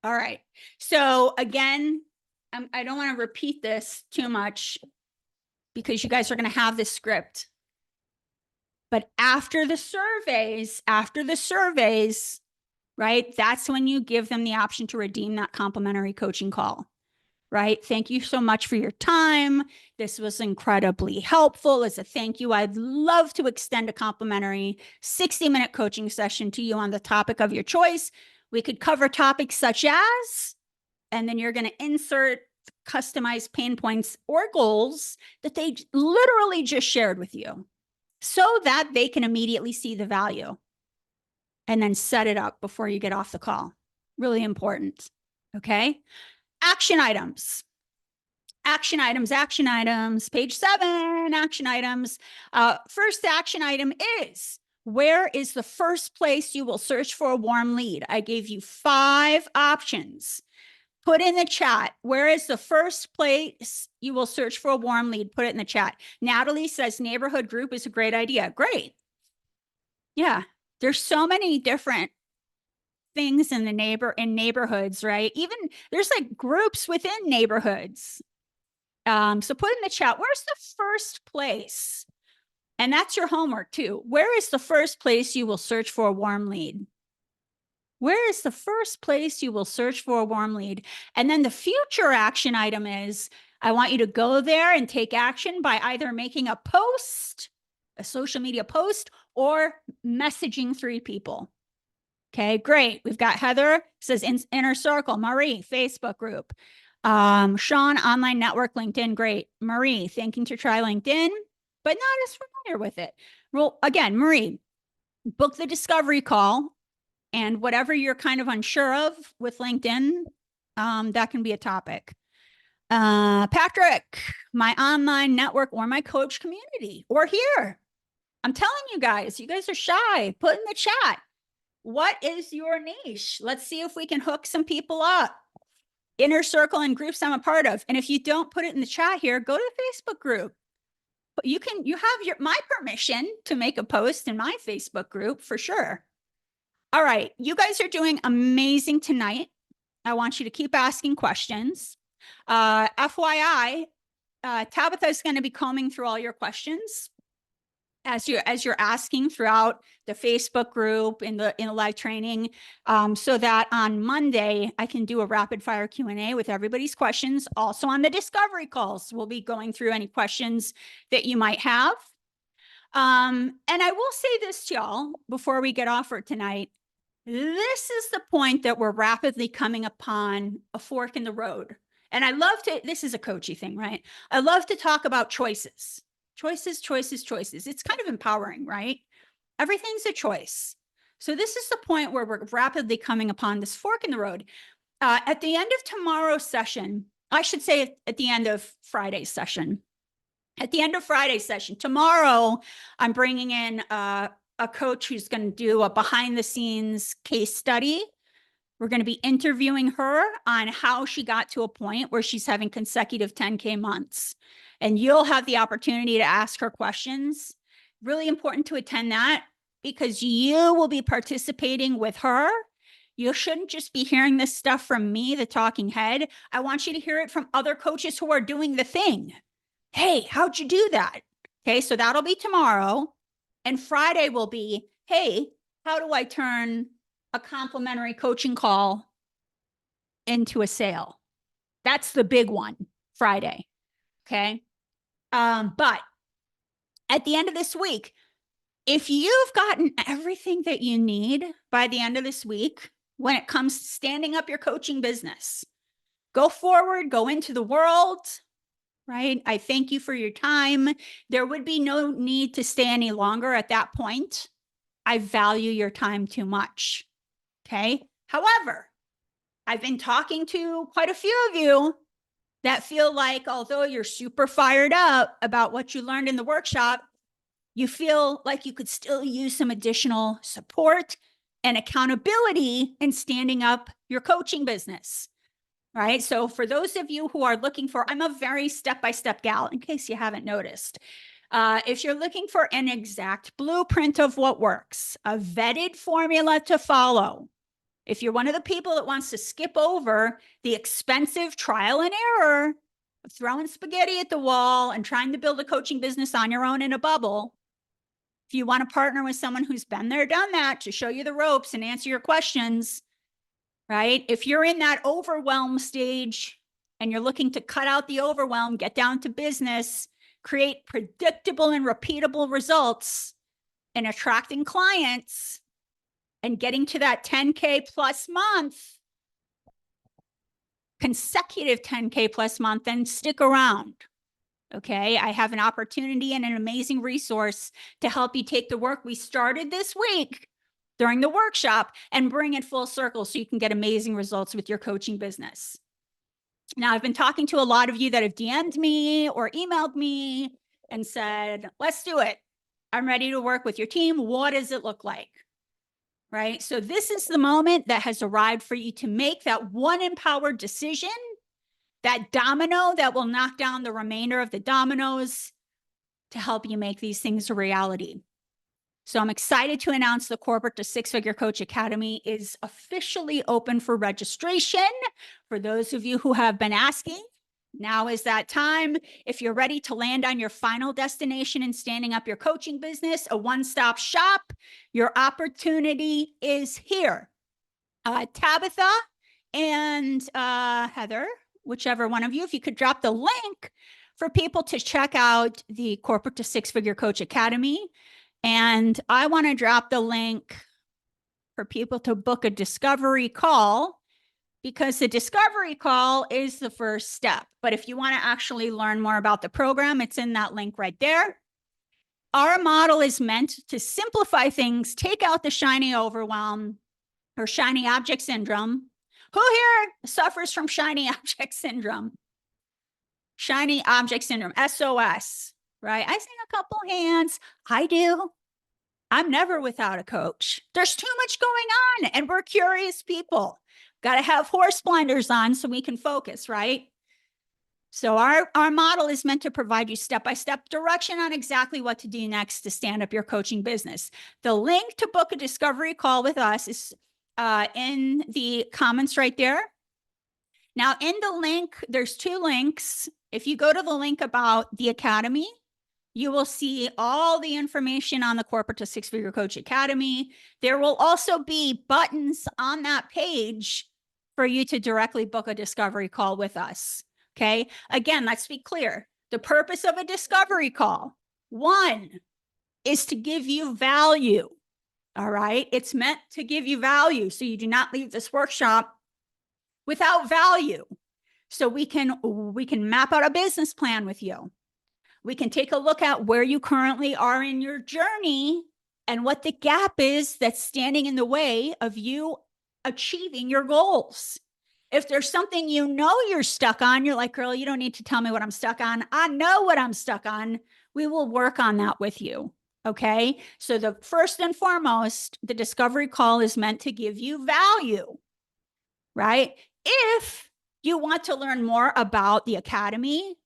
[SPEAKER 1] All right. So again, I don't want to repeat this too much because you guys are going to have this script. But after the surveys, right, that's when you give them the option to redeem that complimentary coaching call, right? Thank you so much for your time. This was incredibly helpful. As a thank you, I'd love to extend a complimentary 60-minute coaching session to you on the topic of your choice. We could cover topics such as, and then you're going to insert customized pain points or goals that they literally just shared with you so that they can immediately see the value and then set it up before you get off the call. Really important. Okay. Action items. Page 7, action items. First action item is, where is the first place you will search for a warm lead? I gave you 5 options. Put in the chat, where is the first place you will search for a warm lead? Put it in the chat. Natalie says neighborhood group is a great idea. Great. Yeah, there's so many different things in neighborhoods, right? Even there's like groups within neighborhoods. So put in the chat, where's the first place? And that's your homework too. Where is the first place you will search for a warm lead? Where is the first place you will search for a warm lead? And then the future action item is, I want you to go there and take action by either making a post, a social media post, or messaging 3 people. Okay, great. We've got Heather, says Inner Circle. Marie, Facebook group. Sean, online network, LinkedIn. Great. Marie, thinking to try LinkedIn, but not as familiar with it. Well, again, Marie, book the discovery call, and whatever you're kind of unsure of with LinkedIn, that can be a topic. Patrick, my online network or my coach community or here. I'm telling you guys are shy. Put in the chat. What is your niche? Let's see if we can hook some people up. Inner circle and groups I'm a part of. And if you don't put it in the chat here, go to the Facebook group. You have my permission to make a post in my Facebook group for sure. All right. You guys are doing amazing tonight. I want you to keep asking questions. FYI, Tabitha is going to be combing through all your questions as you're asking throughout the Facebook group in the live training, so that on Monday I can do a rapid fire Q&A with everybody's questions. Also on the discovery calls, we'll be going through any questions that you might have. And I will say this to y'all before we get off for tonight. This is the point that we're rapidly coming upon a fork in the road. And this is a coachy thing, right? I love to talk about choices. Choices. It's kind of empowering, right? Everything's a choice. So this is the point where we're rapidly coming upon this fork in the road. At the end of tomorrow's session, I should say at the end of Friday's session. At the end of Friday's session, tomorrow, I'm bringing in a coach who's going to do a behind the scenes case study We're going to be interviewing her on how she got to a point where she's having consecutive 10K months. And you'll have the opportunity to ask her questions. Really important to attend that because you will be participating with her. You shouldn't just be hearing this stuff from me, the talking head. I want you to hear it from other coaches who are doing the thing. Hey, how'd you do that? Okay, so that'll be tomorrow. And Friday will be, hey, how do I turn a complimentary coaching call into a sale? That's the big one, Friday. Okay. But at the end of this week, if you've gotten everything that you need by the end of this week, when it comes to standing up your coaching business, go forward, go into the world, right? I thank you for your time. There would be no need to stay any longer at that point. I value your time too much. Okay. However, I've been talking to quite a few of you that feel like, although you're super fired up about what you learned in the workshop, you feel like you could still use some additional support and accountability in standing up your coaching business. Right. So for those of you who are looking for, I'm a very step-by-step gal, in case you haven't noticed. If you're looking for an exact blueprint of what works, a vetted formula to follow, if you're one of the people that wants to skip over the expensive trial and error of throwing spaghetti at the wall and trying to build a coaching business on your own in a bubble, if you want to partner with someone who's been there, done that to show you the ropes and answer your questions, right? If you're in that overwhelm stage and you're looking to cut out the overwhelm, get down to business, create predictable and repeatable results in attracting clients and getting to that 10K plus month, consecutive 10K plus month, then stick around. Okay. I have an opportunity and an amazing resource to help you take the work we started this week during the workshop and bring it full circle so you can get amazing results with your coaching business. Now, I've been talking to a lot of you that have DM'd me or emailed me and said, let's do it. I'm ready to work with your team. What does it look like? Right? So this is the moment that has arrived for you to make that one empowered decision, that domino that will knock down the remainder of the dominoes to help you make these things a reality. So I'm excited to announce the Corporate to Six-Figure Coach Academy is officially open for registration. For those of you who have been asking, now is that time. If you're ready to land on your final destination in standing up your coaching business, a one-stop shop, your opportunity is here. Tabitha and Heather, whichever one of you, if you could drop the link for people to check out the Corporate to Six-Figure Coach Academy. And I want to drop the link for people to book a discovery call, because the discovery call is the first step. But if you want to actually learn more about the program, it's in that link right there. Our model is meant to simplify things, take out the shiny overwhelm or shiny object syndrome. Who here suffers from shiny object syndrome? Shiny object syndrome, SOS, right? I see a couple hands. I do. I'm never without a coach. There's too much going on and we're curious people. Got to have horse blinders on so we can focus, right? So our model is meant to provide you step-by-step direction on exactly what to do next to stand up your coaching business. The link to book a discovery call with us is in the comments right there. Now in the link, there's two links. If you go to the link about the Academy, you will see all the information on the Corporate to Six-Figure Coach Academy. There will also be buttons on that page for you to directly book a discovery call with us. Okay. Again, let's be clear. The purpose of a discovery call, one, is to give you value. All right. It's meant to give you value so you do not leave this workshop without value. So we can map out a business plan with you. We can take a look at where you currently are in your journey and what the gap is that's standing in the way of you achieving your goals. If there's something you know you're stuck on, you're like, girl, you don't need to tell me what I'm stuck on. I know what I'm stuck on. We will work on that with you. Okay. So the first and foremost, the discovery call is meant to give you value. right? If you want to learn more about the Academy,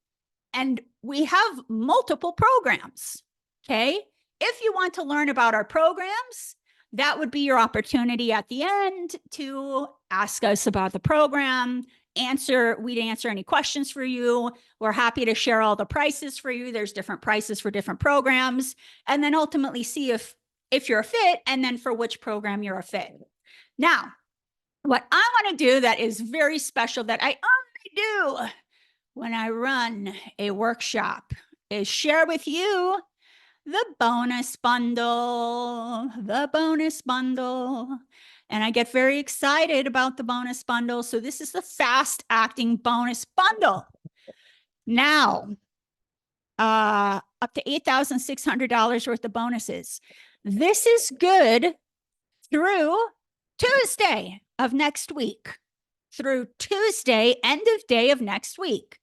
[SPEAKER 1] and we have multiple programs, okay? If you want to learn about our programs, that would be your opportunity at the end to ask us about the program. We'd answer any questions for you. We're happy to share all the prices for you. There's different prices for different programs, and then ultimately see if you're a fit, and then for which program you're a fit. Now, what I want to do that is very special that I only do when I run a workshop is share with you the bonus bundle, And I get very excited about the bonus bundle. So this is the fast acting bonus bundle. Now, up to $8,600 worth of bonuses. This is good through Tuesday of next week. Through Tuesday, end of day of next week.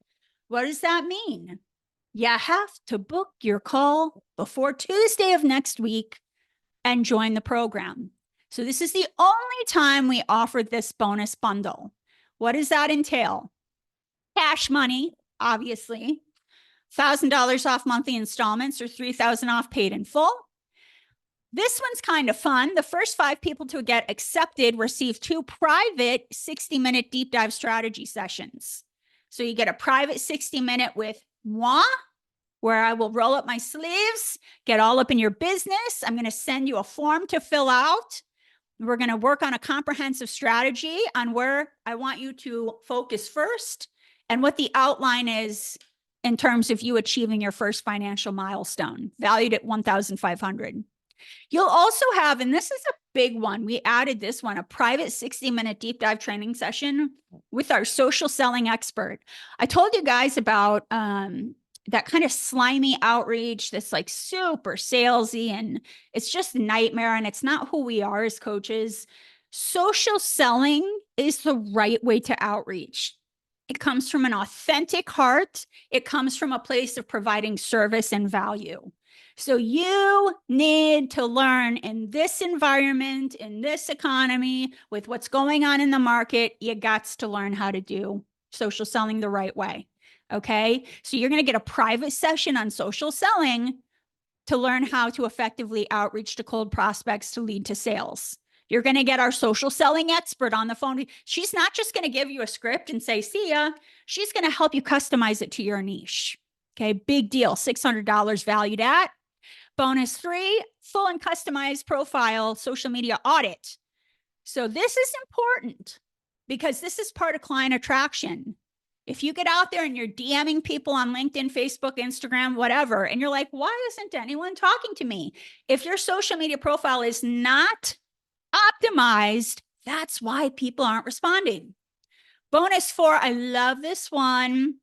[SPEAKER 1] What does that mean? You have to book your call before Tuesday of next week and join the program. So this is the only time we offer this bonus bundle. What does that entail? Cash money, obviously, $1,000 off monthly installments or $3,000 off paid in full. This one's kind of fun. The first 5 people to get accepted receive 2 private 60-minute deep dive strategy sessions. So you get a private 60-minute with moi, where I will roll up my sleeves, get all up in your business. I'm going to send you a form to fill out. We're going to work on a comprehensive strategy on where I want you to focus first and what the outline is in terms of you achieving your first financial milestone, valued at $1,500. You'll also have, and this is a big one, we added this one, a private 60-minute deep dive training session with our social selling expert. I told you guys about that kind of slimy outreach that's like super salesy, and it's just a nightmare, and it's not who we are as coaches. Social selling is the right way to outreach. It comes from an authentic heart. It comes from a place of providing service and value. So you need to learn in this environment, in this economy, with what's going on in the market, you got to learn how to do social selling the right way. Okay. So you're going to get a private session on social selling to learn how to effectively outreach to cold prospects to lead to sales. You're going to get our social selling expert on the phone. She's not just going to give you a script and say, see ya. She's going to help you customize it to your niche. Okay. Big deal. $600 valued at. Bonus 3, full and customized profile social media audit. So this is important because this is part of client attraction. If you get out there and you're DMing people on LinkedIn, Facebook, Instagram, whatever, and you're like, why isn't anyone talking to me? If your social media profile is not optimized, that's why people aren't responding. Bonus 4, I love this one.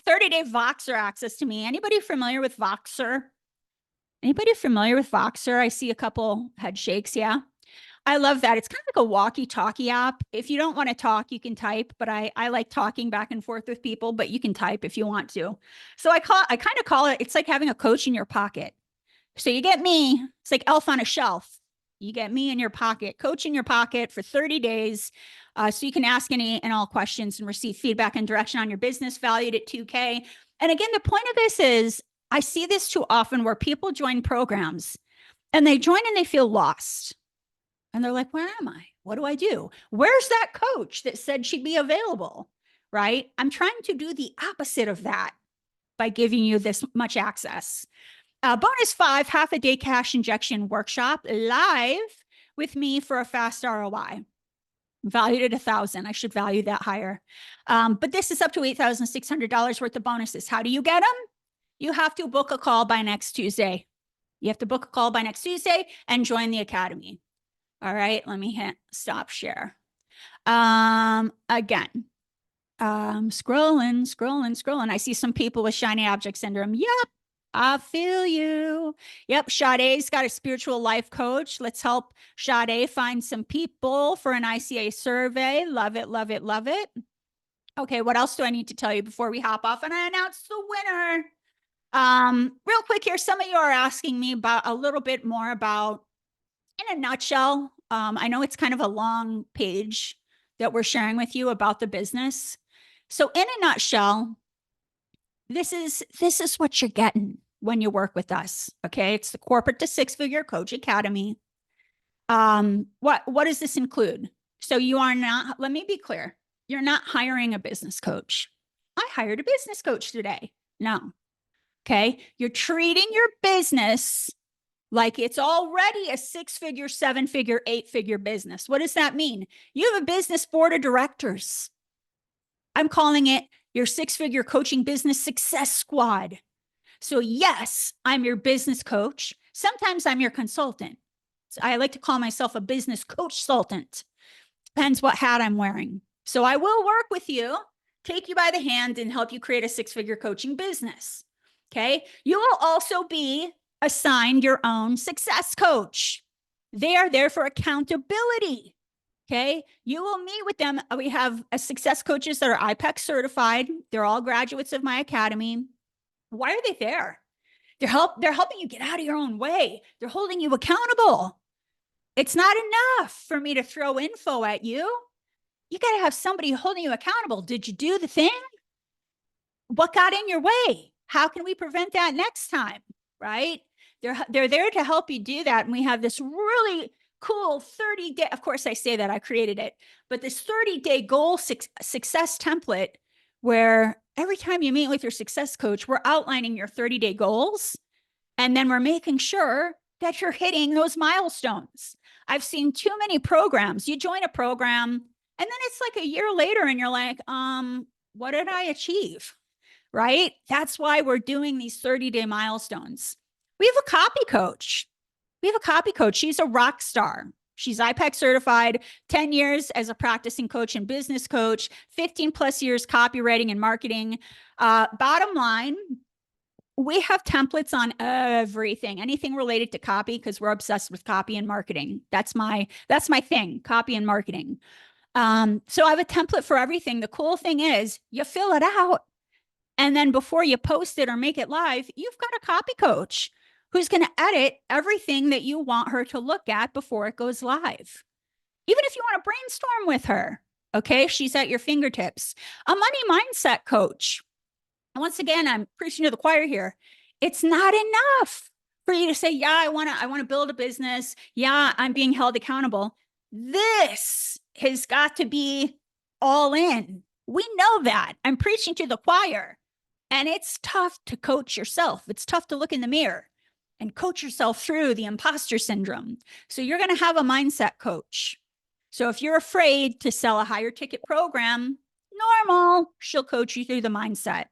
[SPEAKER 1] 30-day Voxer access to me. Anybody familiar with Voxer? Anybody familiar with Voxer? I see a couple head shakes. Yeah. I love that. It's kind of like a walkie-talkie app. If you don't want to talk, you can type, but I like talking back and forth with people, but you can type if you want to. So I kind of call it, it's like having a coach in your pocket. So you get me, it's like elf on a shelf. You get me in your pocket, coach in your pocket for 30 days. So you can ask any and all questions and receive feedback and direction on your business, valued at $2K. And again, the point of this is, I see this too often where people join programs and they join and they feel lost. And they're like, where am I? What do I do? Where's that coach that said she'd be available? Right? I'm trying to do the opposite of that by giving you this much access. Bonus 5, half a day cash injection workshop live with me for a fast ROI. Valued at $1,000. I should value that higher. But this is up to $8,600 worth of bonuses. How do you get them? You have to book a call by next Tuesday. You have to book a call by next Tuesday and join the Academy. All right, let me hit stop share. Again, scrolling. I see some people with shiny object syndrome. Yep, I feel you. Yep, Sade's got a spiritual life coach. Let's help Sade find some people for an ICA survey. Love it, love it, love it. Okay, what else do I need to tell you before we hop off and I announce the winner? Real quick here, some of you are asking me about a little bit more about, in a nutshell, I know it's kind of a long page that we're sharing with you about the business. So in a nutshell, this is what you're getting when you work with us. Okay. It's the Corporate to Six Figure Coach Academy. What does this include? So you are not, let me be clear, you're not hiring a business coach. I hired a business coach today. No. Okay. You're treating your business like it's already a 6-figure, 7-figure, 8-figure business. What does that mean? You have a business board of directors. I'm calling it your 6-figure coaching business success squad. So yes, I'm your business coach. Sometimes I'm your consultant. So I like to call myself a business coach consultant. Depends what hat I'm wearing. So I will work with you, take you by the hand, and help you create a 6-figure coaching business. Okay. You will also be assigned your own success coach. They are there for accountability. Okay. You will meet with them. We have success coaches that are IPEC certified. They're all graduates of my academy. Why are they there? They're helping you get out of your own way. They're holding you accountable. It's not enough for me to throw info at you. You got to have somebody holding you accountable. Did you do the thing? What got in your way? How can we prevent that next time? Right? They're there to help you do that. And we have this really cool 30-day, of course, I say that I created it, but this 30-day goal success template where every time you meet with your success coach, we're outlining your 30-day goals. And then we're making sure that you're hitting those milestones. I've seen too many programs. You join a program and then it's like a year later and you're like, what did I achieve? Right? That's why we're doing these 30-day milestones. We have a copy coach. She's a rock star. She's IPEC certified, 10 years as a practicing coach and business coach, 15 plus years copywriting and marketing. Bottom line, we have templates on everything, anything related to copy, because we're obsessed with copy and marketing. That's my thing, copy and marketing. So I have a template for everything. The cool thing is you fill it out. And then before you post it or make it live, you've got a copy coach who's going to edit everything that you want her to look at before it goes live. Even if you want to brainstorm with her, okay, she's at your fingertips. A money mindset coach. And once again, I'm preaching to the choir here. It's not enough for you to say, yeah, I want to build a business. Yeah, I'm being held accountable. This has got to be all in. We know that. I'm preaching to the choir. And it's tough to coach yourself. It's tough to look in the mirror and coach yourself through the imposter syndrome. So you're going to have a mindset coach. So if you're afraid to sell a higher ticket program, normal, she'll coach you through the mindset.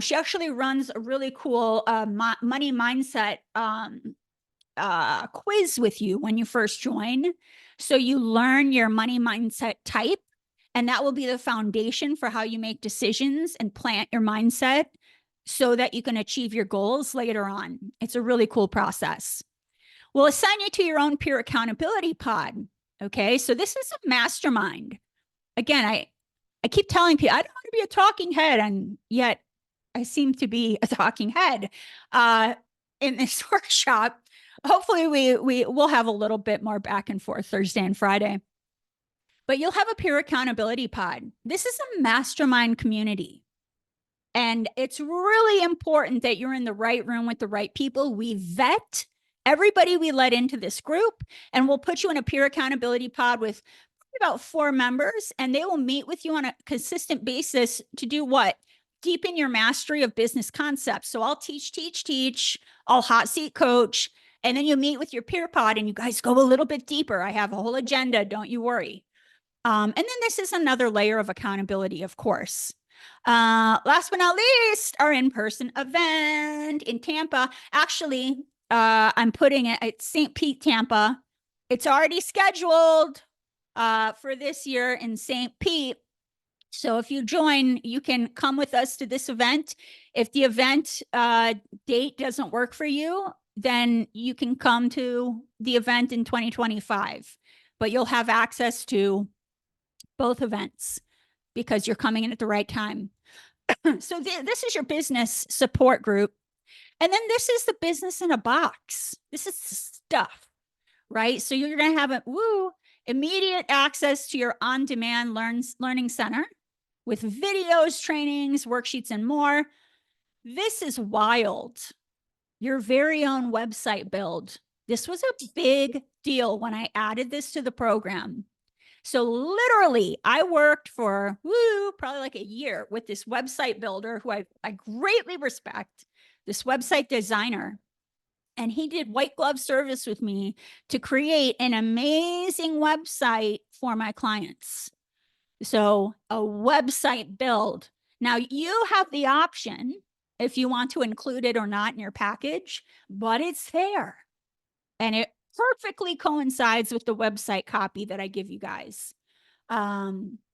[SPEAKER 1] She actually runs a really cool money mindset quiz with you when you first join. So you learn your money mindset type, and that will be the foundation for how you make decisions and plant your mindset so that you can achieve your goals later on. It's a really cool process. We'll assign you to your own peer accountability pod. Okay, so this is a mastermind. Again, I keep telling people I don't want to be a talking head, and yet I seem to be a talking head in this workshop. Hopefully we'll have a little bit more back and forth Thursday and Friday. But you'll have a peer accountability pod. This is a mastermind community. And it's really important that you're in the right room with the right people. We vet everybody we let into this group, and we'll put you in a peer accountability pod with about 4 members, and they will meet with you on a consistent basis to do what? Deepen your mastery of business concepts. So I'll teach, I'll hot seat coach, and then you meet with your peer pod and you guys go a little bit deeper. I have a whole agenda, don't you worry. And then this is another layer of accountability, of course. Last but not least, our in-person event in Tampa. Actually, I'm putting it at St. Pete, Tampa. It's already scheduled for this year in St. Pete. So if you join, you can come with us to this event. If the event date doesn't work for you, then you can come to the event in 2025. But you'll have access to both events because you're coming in at the right time. So this is your business support group. And then this is the business in a box. This is stuff, right? So you're going to have it, immediate access to your on-demand learning center with videos, trainings, worksheets, and more. This is wild. Your very own website build. This was a big deal when I added this to the program. So literally, I worked for probably like a year with this website builder who I greatly respect, this website designer. And he did white glove service with me to create an amazing website for my clients. So a website build. Now you have the option if you want to include it or not in your package, but it's there. And it perfectly coincides with the website copy that I give you guys.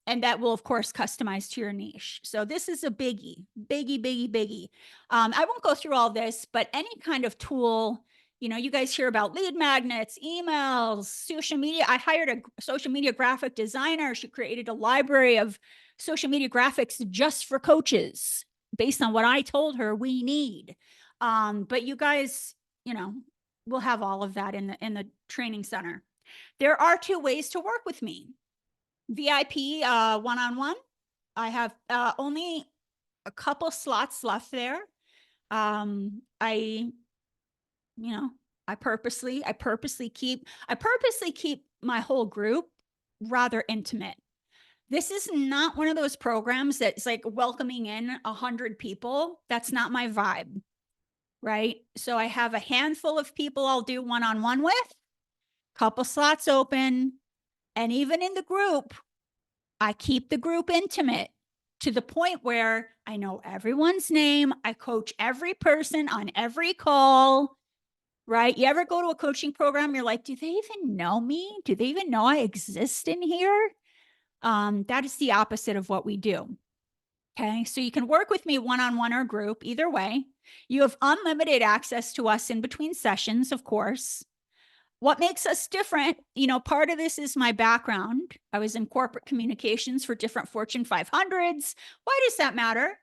[SPEAKER 1] And that will, of course, customize to your niche. So this is a biggie, biggie. I won't go through all this, but any kind of tool, you know, you guys hear about lead magnets, emails, social media. I hired a social media graphic designer. She created a library of social media graphics just for coaches based on what I told her we need. But you guys, you know, will have all of that in the training center. There are 2 ways to work with me. VIP one-on-one. I have only a couple slots left there. I purposely keep my whole group rather intimate. This is not one of those programs that's like welcoming in 100 people. That's not my vibe, right? So I have a handful of people I'll do one-on-one with, couple slots open, and even in the group, I keep the group intimate to the point where I know everyone's name. I coach every person on every call, right? You ever go to a coaching program? You're like, do they even know me? Do they even know I exist in here? That is the opposite of what we do. Okay. So you can work with me one-on-one or group, either way. You have unlimited access to us in between sessions, of course. What makes us different, you know, part of this is my background. I was in corporate communications for different Fortune 500s. Why does that matter?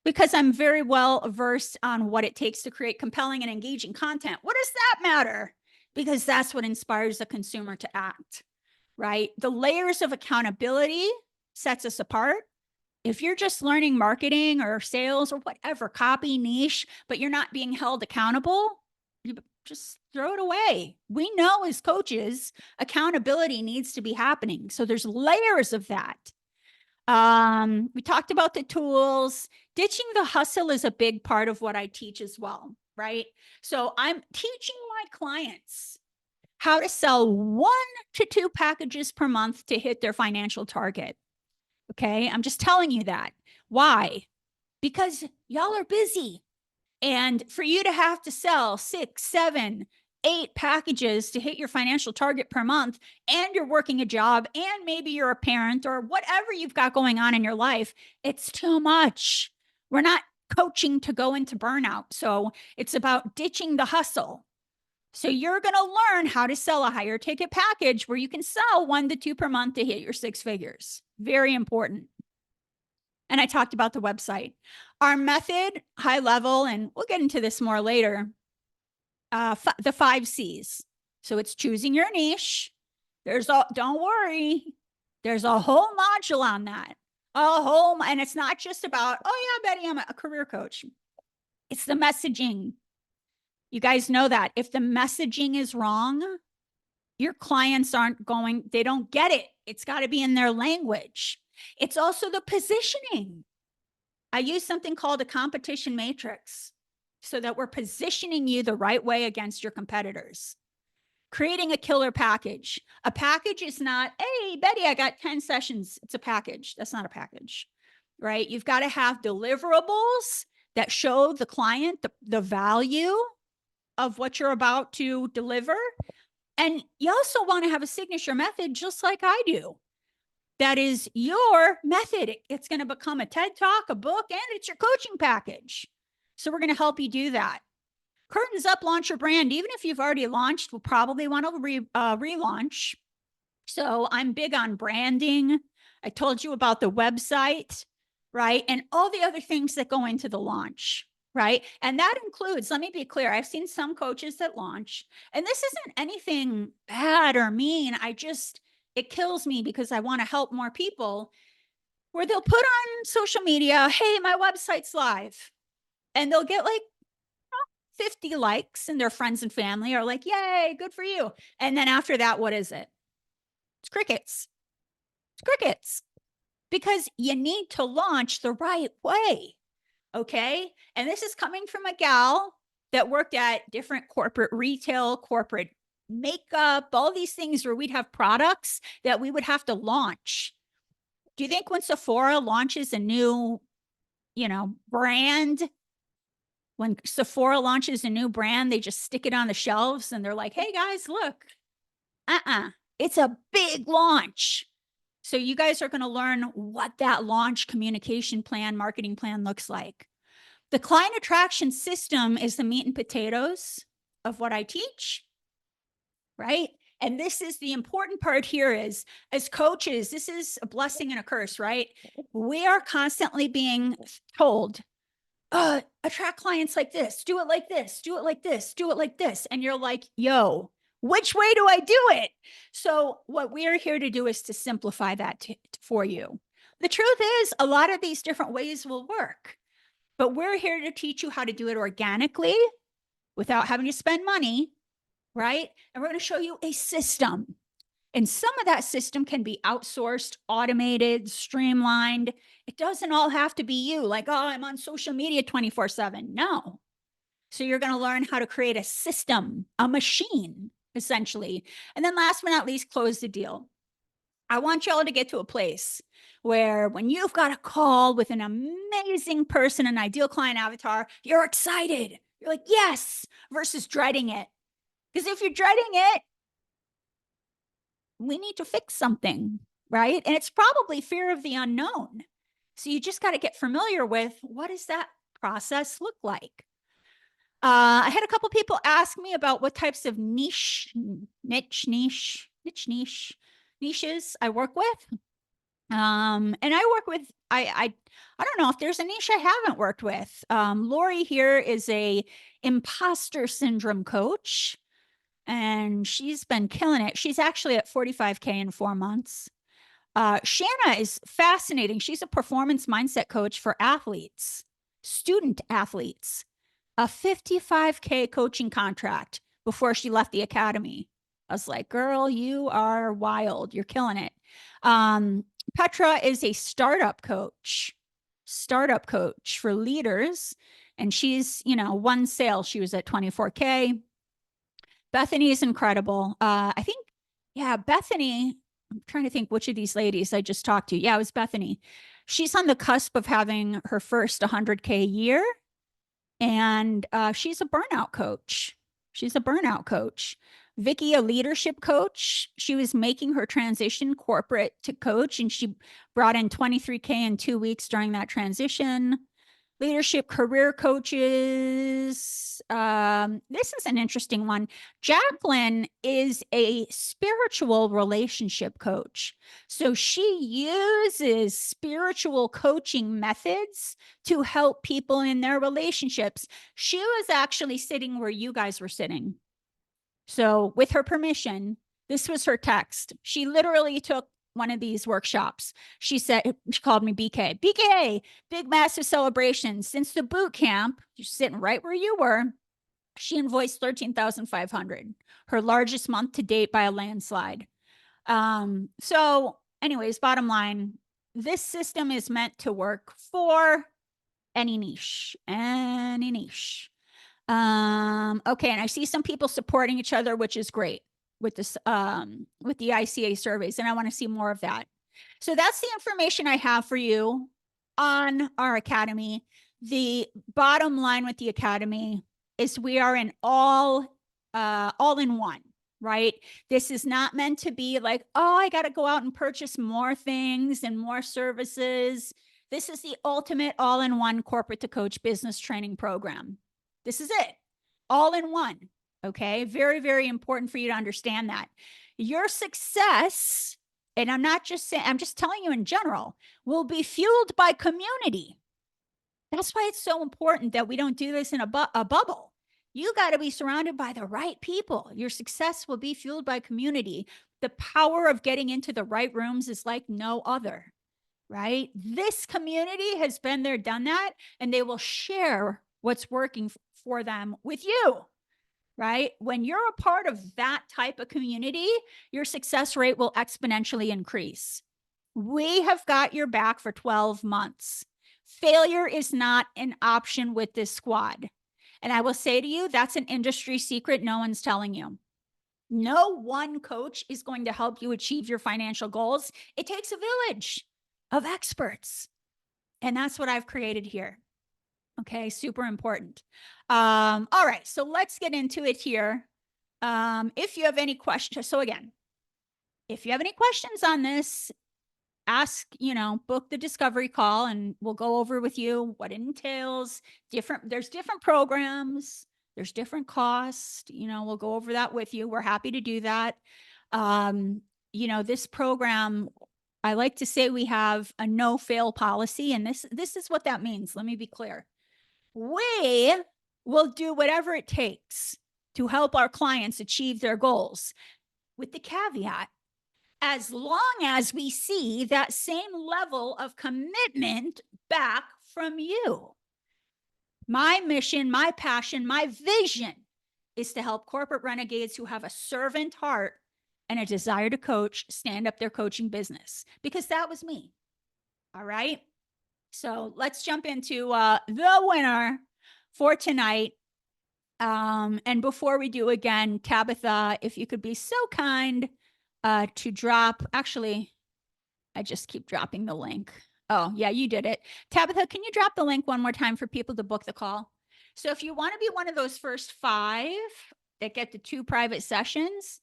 [SPEAKER 1] Because I'm very well versed on what it takes to create compelling and engaging content. What does that matter? Because that's what inspires the consumer to act, right? The layers of accountability sets us apart. If you're just learning marketing or sales or whatever, copy, niche, but you're not being held accountable, you just throw it away. We know as coaches, accountability needs to be happening. So there's layers of that. We talked about the tools. Ditching the hustle is a big part of what I teach as well, right? So I'm teaching my clients how to sell 1 to 2 packages per month to hit their financial target. Okay. I'm just telling you that. Why? Because y'all are busy. And for you to have to sell 6, 7, 8 packages to hit your financial target per month, and you're working a job, and maybe you're a parent or whatever you've got going on in your life, it's too much. We're not coaching to go into burnout. So it's about ditching the hustle. So you're going to learn how to sell a higher ticket package where you can sell 1 to 2 per month to hit your 6 figures. Very important. And I talked about the website. Our method, high level, and we'll get into this more later, the 5 C's. So it's choosing your niche. Don't worry, there's a whole module on that. And it's not just about, oh yeah, Betty, I'm a career coach. It's the messaging. You guys know that. If the messaging is wrong, your clients they don't get it. It's got to be in their language. It's also the positioning. I use something called a competition matrix so that we're positioning you the right way against your competitors. Creating a killer package. A package is not, hey, Betty, I got 10 sessions. It's a package. That's not a package, right? You've got to have deliverables that show the client the value of what you're about to deliver. And you also want to have a signature method, just like I do. That is your method. It's going to become a TED Talk, a book, and it's your coaching package. So we're going to help you do that. Curtains up, launch your brand. Even if you've already launched, we'll probably want to relaunch. So I'm big on branding. I told you about the website, right? And all the other things that go into the launch, right? And that includes, let me be clear, I've seen some coaches that launch, and this isn't anything bad or mean. it kills me because I want to help more people, where they'll put on social media, hey, my website's live. And they'll get like 50 likes, and their friends and family are like, yay, good for you. And then after that, what is it? It's crickets. It's crickets. Because you need to launch the right way. Okay. And this is coming from a gal that worked at different corporate retail, corporate makeup, all these things where we'd have products that we would have to launch. Do you think when Sephora launches a new, brand, when Sephora launches a new brand, they just stick it on the shelves and they're like, hey guys, look, it's a big launch. So you guys are going to learn what that launch communication plan, marketing plan looks like. The client attraction system is the meat and potatoes of what I teach, right? And this is the important part here is, as coaches, this is a blessing and a curse, right? We are constantly being told, attract clients like this, do it like this, do it like this, do it like this. And you're like, yo, which way do I do it? So what we're here to do is to simplify that for you. The truth is, a lot of these different ways will work, but we're here to teach you how to do it organically without having to spend money, right? And we're going to show you a system. And some of that system can be outsourced, automated, streamlined. It doesn't all have to be you, like, oh, I'm on social media 24/7. No. So you're going to learn how to create a system, a machine, essentially. And then last but not least, close the deal. I want y'all to get to a place where when you've got a call with an amazing person, an ideal client avatar, you're excited. You're like, yes, versus dreading it. Because if you're dreading it, we need to fix something, right? And it's probably fear of the unknown. So you just got to get familiar with, what does that process look like? I had a couple people ask me about what types of niches I work with. And I work with, I don't know if there's a niche I haven't worked with. Lori here is a imposter syndrome coach, and she's been killing it. She's actually at 45K in 4 months. Shanna is fascinating. She's a performance mindset coach for athletes, student athletes, a 55K coaching contract before she left the academy. I was like, girl, you are wild. You're killing it. Petra is a startup coach for leaders. And she's, one sale, she was at 24K. Bethany is incredible. I think, Bethany, I'm trying to think which of these ladies I just talked to. Yeah, it was Bethany. She's on the cusp of having her first 100K year. And she's a burnout coach. Vicky, a leadership coach. She was making her transition corporate to coach, and she brought in 23K in 2 weeks during that transition. Leadership career coaches. This is an interesting one. Jacqueline is a spiritual relationship coach. So she uses spiritual coaching methods to help people in their relationships. She was actually sitting where you guys were sitting. So with her permission, this was her text. She literally took one of these workshops. She called me BK. BK, big massive celebration. Since the boot camp, you're sitting right where you were. She invoiced $13,500, her largest month to date by a landslide. So anyways, bottom line, this system is meant to work for any niche. Okay, and I see some people supporting each other, which is great with this with the ICA surveys, and I want to see more of that. So that's the information I have for you on our academy. The bottom line with the academy is we are an all in one, right? This is not meant to be like, oh, I got to go out and purchase more things and more services. This is the ultimate all-in-one corporate to coach business training program. This is it, all in one. Okay. Very, very important for you to understand that your success, and I'm not just saying, I'm just telling you in general, will be fueled by community. That's why it's so important that we don't do this in a bubble. You got to be surrounded by the right people. Your success will be fueled by community. The power of getting into the right rooms is like no other, right? This community has been there, done that, and they will share what's working for them with you, right? When you're a part of that type of community, your success rate will exponentially increase. We have got your back for 12 months. Failure is not an option with this squad. And I will say to you, that's an industry secret no one's telling you. No one coach is going to help you achieve your financial goals. It takes a village of experts. And that's what I've created here. Okay, super important. All right, so let's get into it here. If you have any questions, so again, if you have any questions on this, ask, book the discovery call and we'll go over with you what it entails. There's different programs, there's different costs, we'll go over that with you. We're happy to do that. This program, I like to say we have a no fail policy, and this is what that means. Let me be clear. We will do whatever it takes to help our clients achieve their goals, with the caveat, as long as we see that same level of commitment back from you. My mission, my passion, my vision is to help corporate renegades who have a servant heart and a desire to coach stand up their coaching business, because that was me. All right. So let's jump into the winner for tonight. And before we do, again, Tabitha, if you could be so kind to drop, actually, I just keep dropping the link. Oh, yeah, you did it. Tabitha, can you drop the link one more time for people to book the call? So if you want to be one of those first 5 that get the 2 private sessions,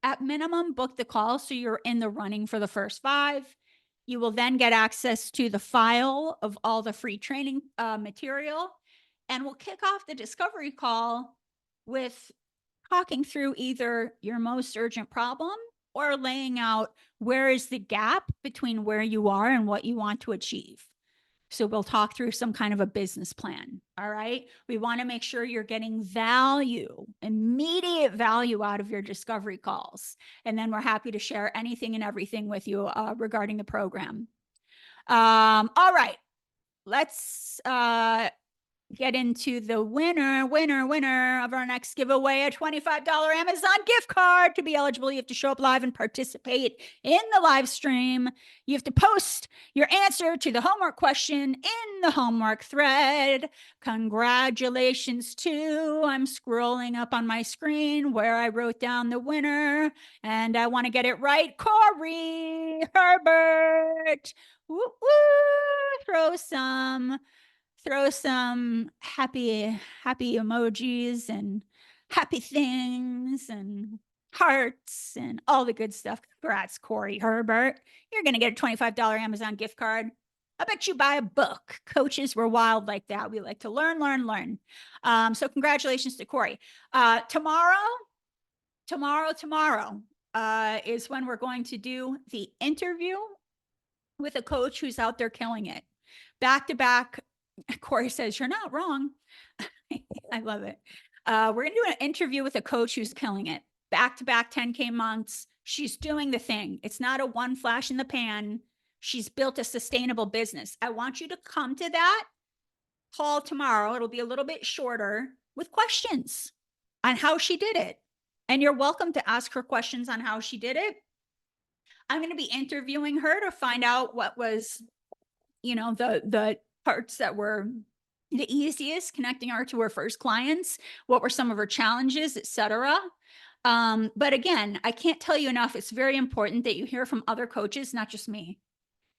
[SPEAKER 1] at minimum, book the call so you're in the running for the first 5. You will then get access to the file of all the free training material. And we'll kick off the discovery call with talking through either your most urgent problem or laying out where is the gap between where you are and what you want to achieve. So we'll talk through some kind of a business plan. All right. We want to make sure you're getting value, immediate value out of your discovery calls. And then we're happy to share anything and everything with you regarding the program. All right. Let's get into the winner of our next giveaway, a $25 Amazon gift card. To be eligible, you have to show up live and participate in the live stream. You have to post your answer to the homework question in the homework thread. Congratulations to, I'm scrolling up on my screen where I wrote down the winner, and I want to get it right. Corey Herbert. Woo, woo. Throw some happy emojis and happy things and hearts and all the good stuff. Congrats, Corey Herbert. You're going to get a $25 Amazon gift card. I bet you buy a book. Coaches were wild like that. We like to learn. So congratulations to Corey. Tomorrow is when we're going to do the interview with a coach who's out there killing it. Back to back. Corey says, you're not wrong. I love it. We're going to do an interview with a coach who's killing it. Back-to-back 10K months. She's doing the thing. It's not a one flash in the pan. She's built a sustainable business. I want you to come to that call tomorrow. It'll be a little bit shorter with questions on how she did it. And you're welcome to ask her questions on how she did it. I'm going to be interviewing her to find out what was, the parts that were the easiest, connecting her to her first clients, what were some of her challenges, etc. But again, I can't tell you enough. It's very important that you hear from other coaches, not just me.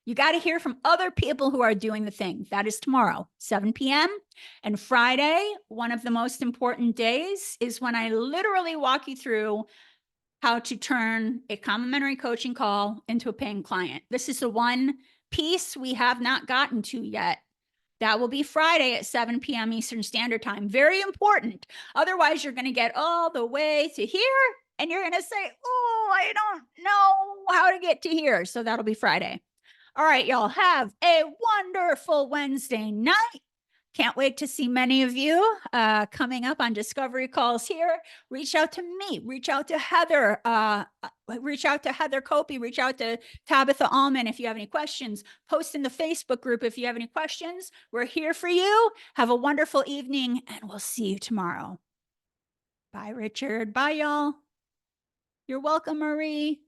[SPEAKER 1] You got to hear from other people who are doing the thing. That is tomorrow, 7 p.m. And Friday, one of the most important days, is when I literally walk you through how to turn a complimentary coaching call into a paying client. This is the one piece we have not gotten to yet. That will be Friday at 7 p.m. Eastern Standard Time. Very important. Otherwise, you're going to get all the way to here and you're going to say, oh, I don't know how to get to here. So that'll be Friday. All right, y'all, have a wonderful Wednesday night. Can't wait to see many of you coming up on discovery calls here. Reach out to me, reach out to Heather, Copey, reach out to Tabitha Allman if you have any questions. Post in the Facebook group if you have any questions. We're here for you. Have a wonderful evening, and we'll see you tomorrow. Bye, Richard. Bye, y'all. You're welcome, Marie.